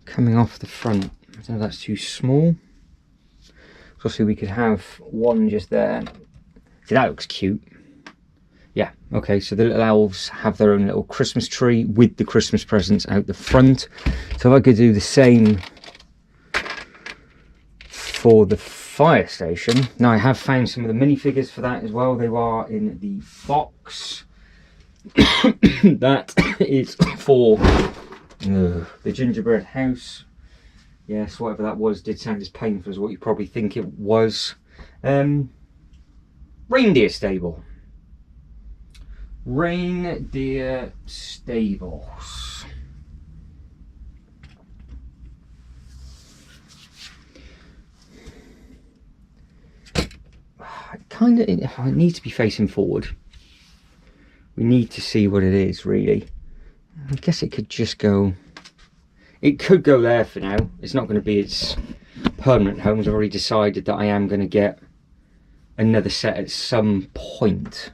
coming off the front. I don't know if that's too small. So obviously we could have one just there. See, that looks cute. Yeah, okay, so the little elves have their own little Christmas tree with the Christmas presents out the front. So if I could do the same for the fire station. Now I have found some of the minifigures for that as well. They are in the box. That is for the gingerbread house. Yes, whatever that was did sound as painful as what you probably think it was. Reindeer stable. Reindeer stables. It needs to be facing forward. We need to see what it is, really. I guess it could just go, it could go there for now. It's not going to be its permanent home. I've already decided that I am going to get another set at some point.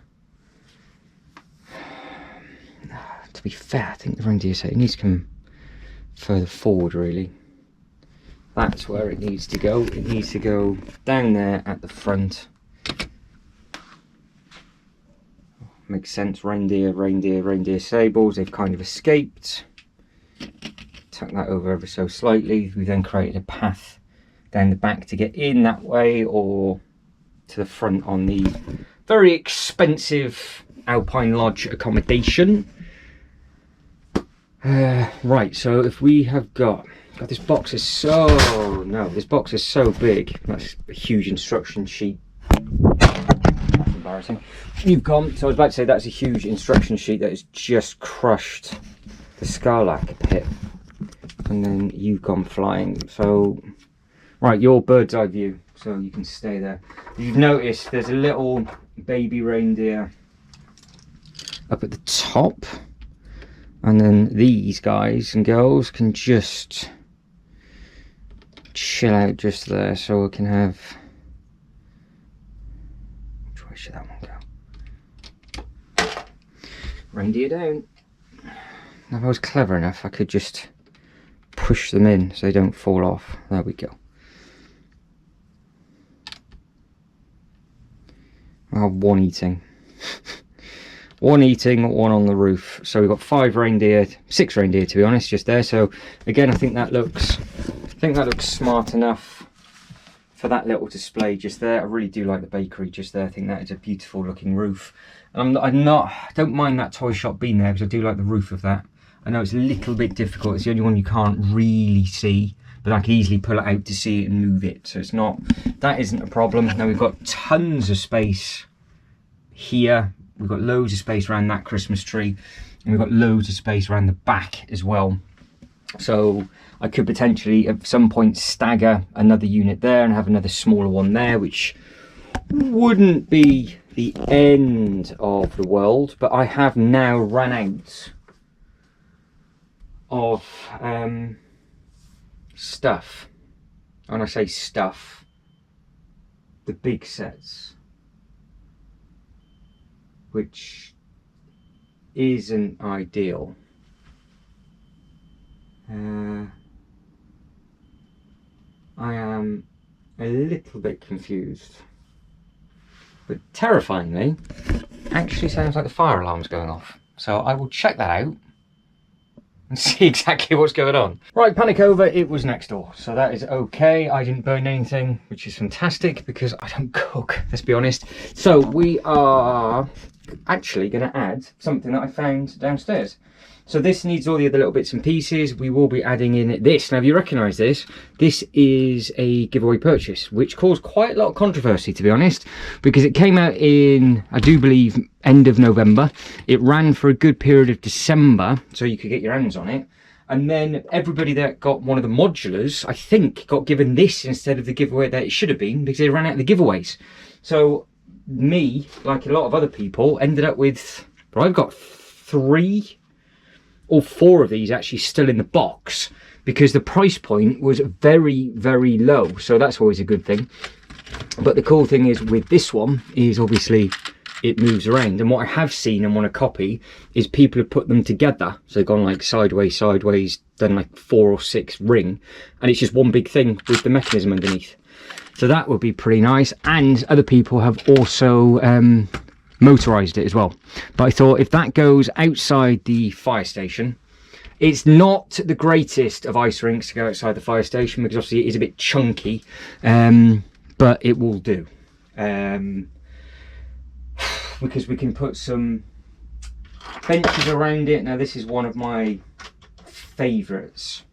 To be fair, I think the reindeer set, it needs to come further forward, really. That's where it needs to go. It needs to go down there at the front. Makes sense. Reindeer stables. They've kind of escaped. Tuck that over ever so slightly. We then created a path down the back to get in that way, or to the front on the very expensive Alpine Lodge accommodation. Right, so if we have got this box is so this box is so big. That's a huge instruction sheet. That's embarrassing. You've gone, so I was about to say that's a huge instruction sheet that has just crushed the Scarlac pit, and then you've gone flying. So right, your bird's eye view, so you can stay there. You've noticed there's a little baby reindeer up at the top, and then these guys and girls can just chill out just there, so we can have, which way should that one go? Reindeer down. Now, if I was clever enough, I could just push them in so they don't fall off. There we go. I'll have one eating. One eating, one on the roof. So we've got 5 reindeer, 6 reindeer to be honest, just there. So again, I think that looks smart enough for that little display just there. I really do like the bakery just there. I think that is a beautiful looking roof. And I don't mind that toy shop being there because I do like the roof of that. I know it's a little bit difficult. It's the only one you can't really see, but I can easily pull it out to see it and move it. So it's not, that isn't a problem. Now we've got tons of space here. We've got loads of space around that Christmas tree, and we've got loads of space around the back as well. So I could potentially at some point stagger another unit there and have another smaller one there, which wouldn't be the end of the world. But I have now run out of stuff. When I say stuff, the big sets, which isn't ideal. I am a little bit confused. But terrifyingly, actually sounds like the fire alarm's going off. So I will check that out and see exactly what's going on. Right, panic over, it was next door. So that is okay. I didn't burn anything, which is fantastic because I don't cook, let's be honest. So we are actually going to add something that I found downstairs. So this needs all the other little bits and pieces. We will be adding in this. Now, if you recognise this, this is a giveaway purchase, which caused quite a lot of controversy, to be honest, because it came out in, I do believe, end of November. It ran for a good period of December, so you could get your hands on it. And then everybody that got one of the modulars, I think, got given this instead of the giveaway that it should have been, because they ran out of the giveaways. So me, like a lot of other people, ended up with, well, I've got 3 or 4 of these actually still in the box because the price point was very, very low. So that's always a good thing. But the cool thing is with this one is obviously it moves around. And what I have seen and want to copy is people have put them together. So they've gone like sideways, done like 4 or 6 ring. And it's just one big thing with the mechanism underneath. So that would be pretty nice. And other people have also motorized it as well. But I thought if that goes outside the fire station, it's not the greatest of ice rinks to go outside the fire station because obviously it is a bit chunky, but it will do, because we can put some benches around it. Now this is one of my favorites.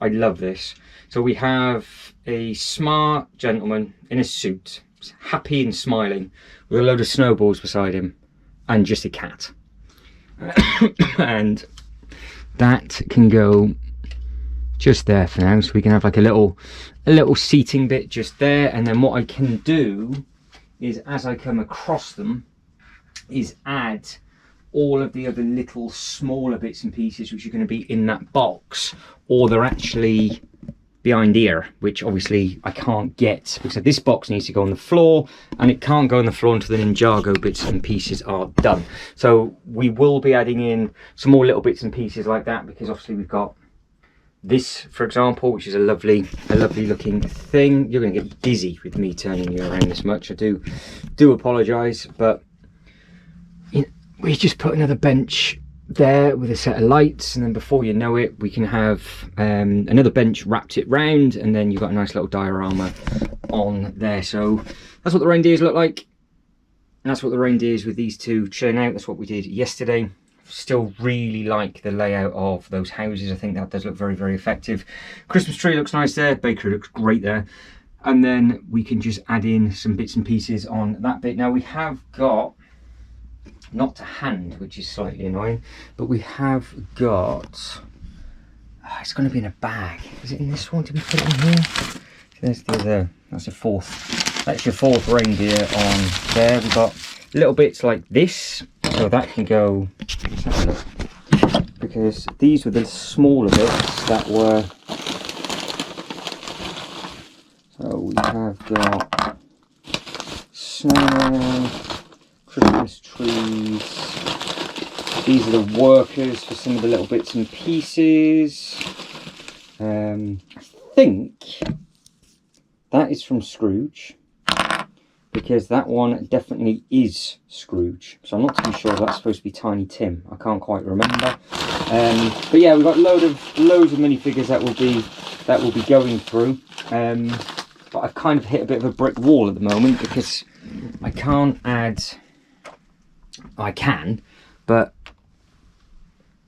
I love this. So we have a smart gentleman in a suit, happy and smiling, with a load of snowballs beside him and just a cat. And that can go just there for now, so we can have like a little seating bit just there. And then what I can do is, as I come across them, is add all of the other little smaller bits and pieces which are going to be in that box, or they're actually behind here, which obviously I can't get because this box needs to go on the floor, and it can't go on the floor until the Ninjago bits and pieces are done. So we will be adding in some more little bits and pieces like that, because obviously we've got this, for example, which is a lovely looking thing. You're going to get dizzy with me turning you around this much. I do apologise, but we just put another bench there with a set of lights, and then before you know it, we can have another bench wrapped it round, and then you've got a nice little diorama on there. So that's what the reindeers look like, and that's what the reindeers with these two chilling out. That's what we did yesterday. Still really like the layout of those houses. I think that does look very, very effective. Christmas tree looks nice there, bakery looks great there, and then we can just add in some bits and pieces on that bit. Now we have got, not to hand, which is slightly annoying, but we have got, it's going to be in a bag. Is it in this one? Did we put it in here? There's the other, that's your 4th. That's your 4th reindeer on there. We've got little bits like this, so that can go, let's have a look, because these were the smaller bits that were, so we have got snow, Christmas trees. These are the workers for some of the little bits and pieces. I think that is from Scrooge, because that one definitely is Scrooge. So I'm not too sure if that's supposed to be Tiny Tim. I can't quite remember. But yeah, we've got loads of minifigures that will be going through. But I've kind of hit a bit of a brick wall at the moment because I can't add. I can, but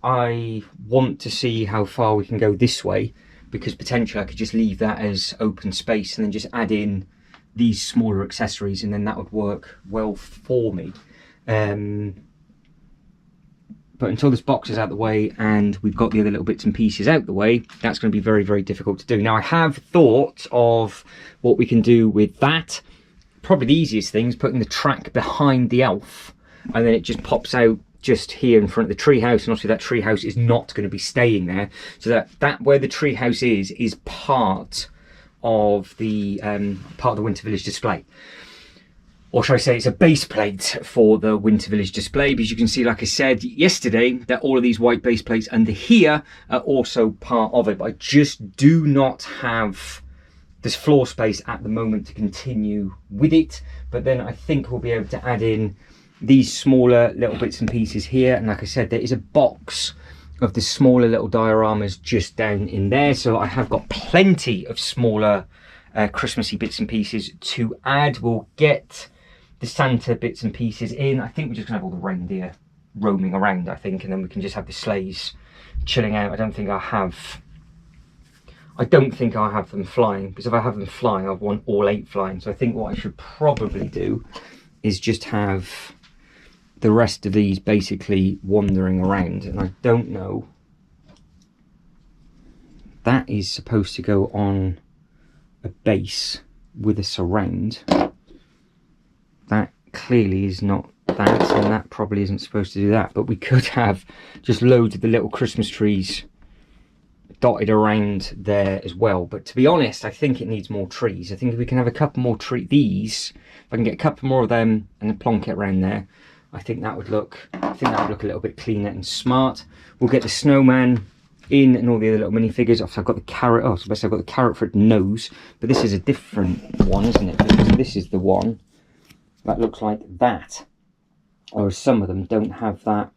I want to see how far we can go this way, because potentially I could just leave that as open space and then just add in these smaller accessories, and then that would work well for me. But until this box is out the way and we've got the other little bits and pieces out the way, that's going to be very, very difficult to do. Now I have thought of what we can do with that. Probably the easiest thing is putting the track behind the elf, and then it just pops out just here in front of the treehouse, and obviously that treehouse is not going to be staying there. So that where the treehouse is part of the Winter Village display. Or should I say it's a base plate for the Winter Village display, because you can see, like I said yesterday, that all of these white base plates under here are also part of it. But I just do not have there's floor space at the moment to continue with it, but then I think we'll be able to add in these smaller little bits and pieces here. And like I said, there is a box of the smaller little dioramas just down in there, so I have got plenty of smaller Christmassy bits and pieces to add. We'll get the Santa bits and pieces in. I think we're just gonna have all the reindeer roaming around, I think, and then we can just have the sleighs chilling out. I don't think I'll have them flying, because if I have them flying, I want all 8 flying. So I think what I should probably do is just have the rest of these basically wandering around. And I don't know, that is supposed to go on a base with a surround. That clearly is not that, and that probably isn't supposed to do that. But we could have just loads of the little Christmas trees dotted around there as well. But to be honest, I think it needs more trees. I think if we can have a couple more these, if I can get a couple more of them and then plonk it around there, I think that would look a little bit cleaner and smart. We'll get the snowman in and all the other little minifigures. Obviously I've got the carrot. Oh, so I've got the carrot for its nose, but this is a different one, isn't it? Because this is the one that looks like that, or some of them don't have that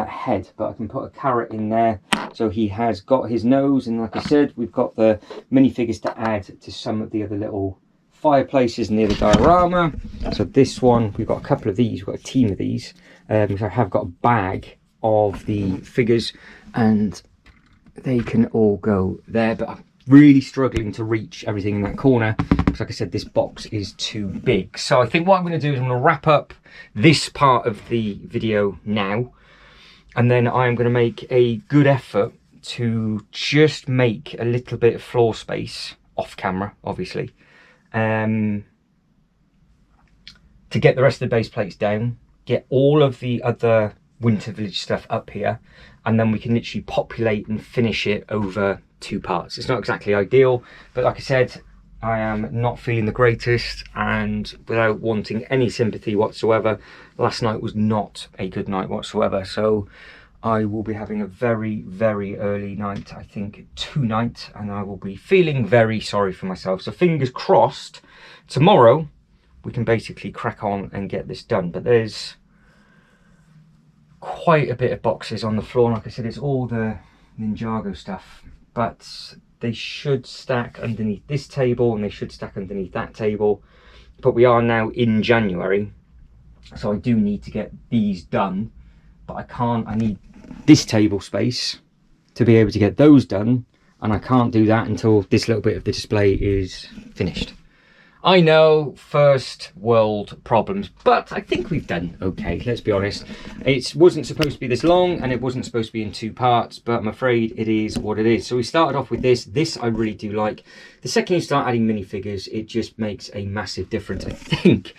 head. But I can put a carrot in there, so he has got his nose. And like I said, we've got the minifigures to add to some of the other little fireplaces and the other diorama. So this one, we've got a couple of these, we've got a team of these. So I have got a bag of the figures and they can all go there, but I'm really struggling to reach everything in that corner because, like I said, this box is too big. So I think what I'm going to do is I'm going to wrap up this part of the video now, and then I'm going to make a good effort to just make a little bit of floor space off camera, obviously, to get the rest of the base plates down, get all of the other Winter Village stuff up here, and then we can literally populate and finish it over 2 parts. It's not exactly ideal, but like I said, I am not feeling the greatest, and without wanting any sympathy whatsoever, last night was not a good night whatsoever. So I will be having a very, very early night, I think tonight, and I will be feeling very sorry for myself. So fingers crossed, tomorrow we can basically crack on and get this done. But there's quite a bit of boxes on the floor. Like I said, it's all the Ninjago stuff, but they should stack underneath this table and they should stack underneath that table. But we are now in January, so I do need to get these done, but I need this table space to be able to get those done, and I can't do that until this little bit of the display is finished. I know, first world problems, but I think we've done okay, let's be honest. It wasn't supposed to be this long, and it wasn't supposed to be in 2 parts, but I'm afraid it is what it is. So we started off with this. This I really do like. The second you start adding minifigures, it just makes a massive difference. I think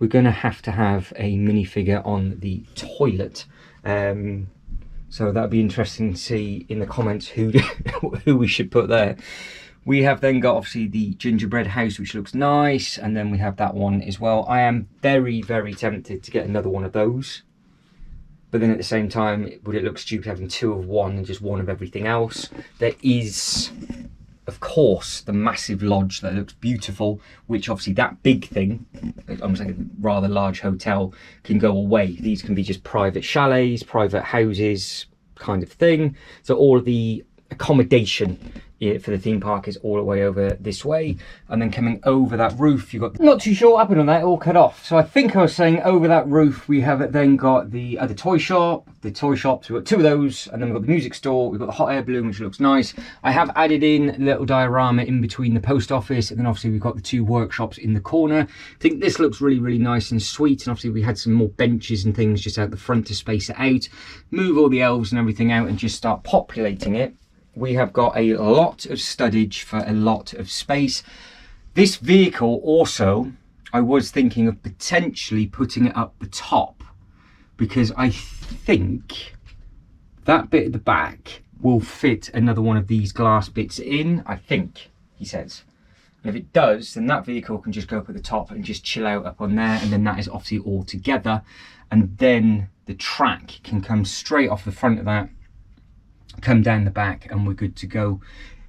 we're going to have a minifigure on the toilet. So that'd be interesting to see in the comments who we should put there. We have then got obviously the gingerbread house, which looks nice, and then we have that one as well. I am very, very tempted to get another one of those, but then at the same time, would it look stupid having 2 of one and just 1 of everything else? There is, of course, the massive lodge that looks beautiful, which obviously that big thing, almost like a rather large hotel, can go away. These can be just private chalets, private houses kind of thing. So all of the accommodation for the theme park is all the way over this way, and then coming over that roof you've got, not too sure what happened on that, it all cut off. So I think I was saying over that roof we have then got the other toy shop, the toy shops, we've got 2 of those, and then we've got the music store, we've got the hot air balloon, which looks nice. I have added in a little diorama in between the post office, and then obviously we've got the 2 workshops in the corner. I think this looks really, really nice and sweet, and obviously we had some more benches and things just out the front to space it out, move all the elves and everything out and just start populating it. We have got a lot of studdage for a lot of space. This vehicle also, I was thinking of potentially putting it up the top, because I think that bit at the back will fit another one of these glass bits in, I think, he says. And if it does, then that vehicle can just go up at the top and just chill out up on there, and then that is obviously all together. And then the track can come straight off the front of that, come down the back, and we're good to go.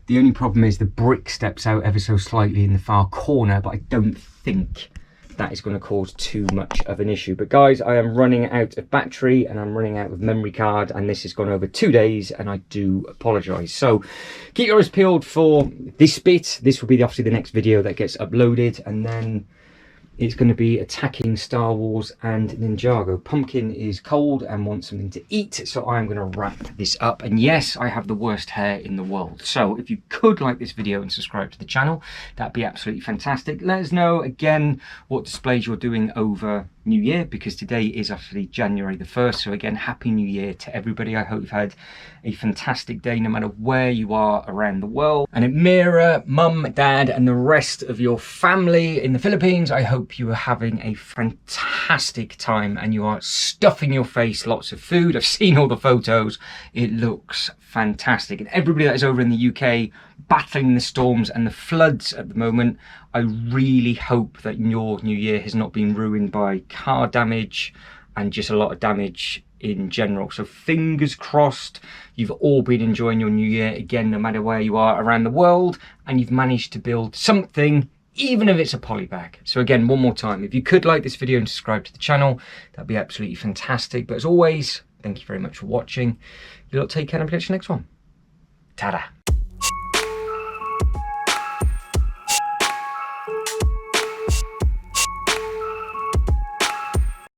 The only problem is the brick steps out ever so slightly in the far corner, but I don't think that is going to cause too much of an issue. But guys, I am running out of battery and I'm running out of memory card, and this has gone over 2 days, and I do apologise. So keep your eyes peeled for this bit. This will be obviously the next video that gets uploaded, and then it's going to be attacking Star Wars and Ninjago. Pumpkin is cold and wants something to eat, so I'm going to wrap this up. And yes, I have the worst hair in the world. So if you could like this video and subscribe to the channel, that'd be absolutely fantastic. Let us know again what displays you're doing over New Year, because today is actually January the 1st. So again, Happy New Year to everybody. I hope you've had a fantastic day no matter where you are around the world. And Amira, Mum, Dad, and the rest of your family in the Philippines, I hope you are having a fantastic time and you are stuffing your face lots of food. I've seen all the photos. It looks fantastic. And everybody that is over in the UK battling the storms and the floods at the moment, I really hope that your New Year has not been ruined by car damage and just a lot of damage in general. So fingers crossed you've all been enjoying your New Year again, no matter where you are around the world, and you've managed to build something, even if it's a poly bag. So again, one more time, if you could like this video and subscribe to the channel, that'd be absolutely fantastic. But as always, thank you very much for watching. You lot take care and I'll catch you next one. Ta-da.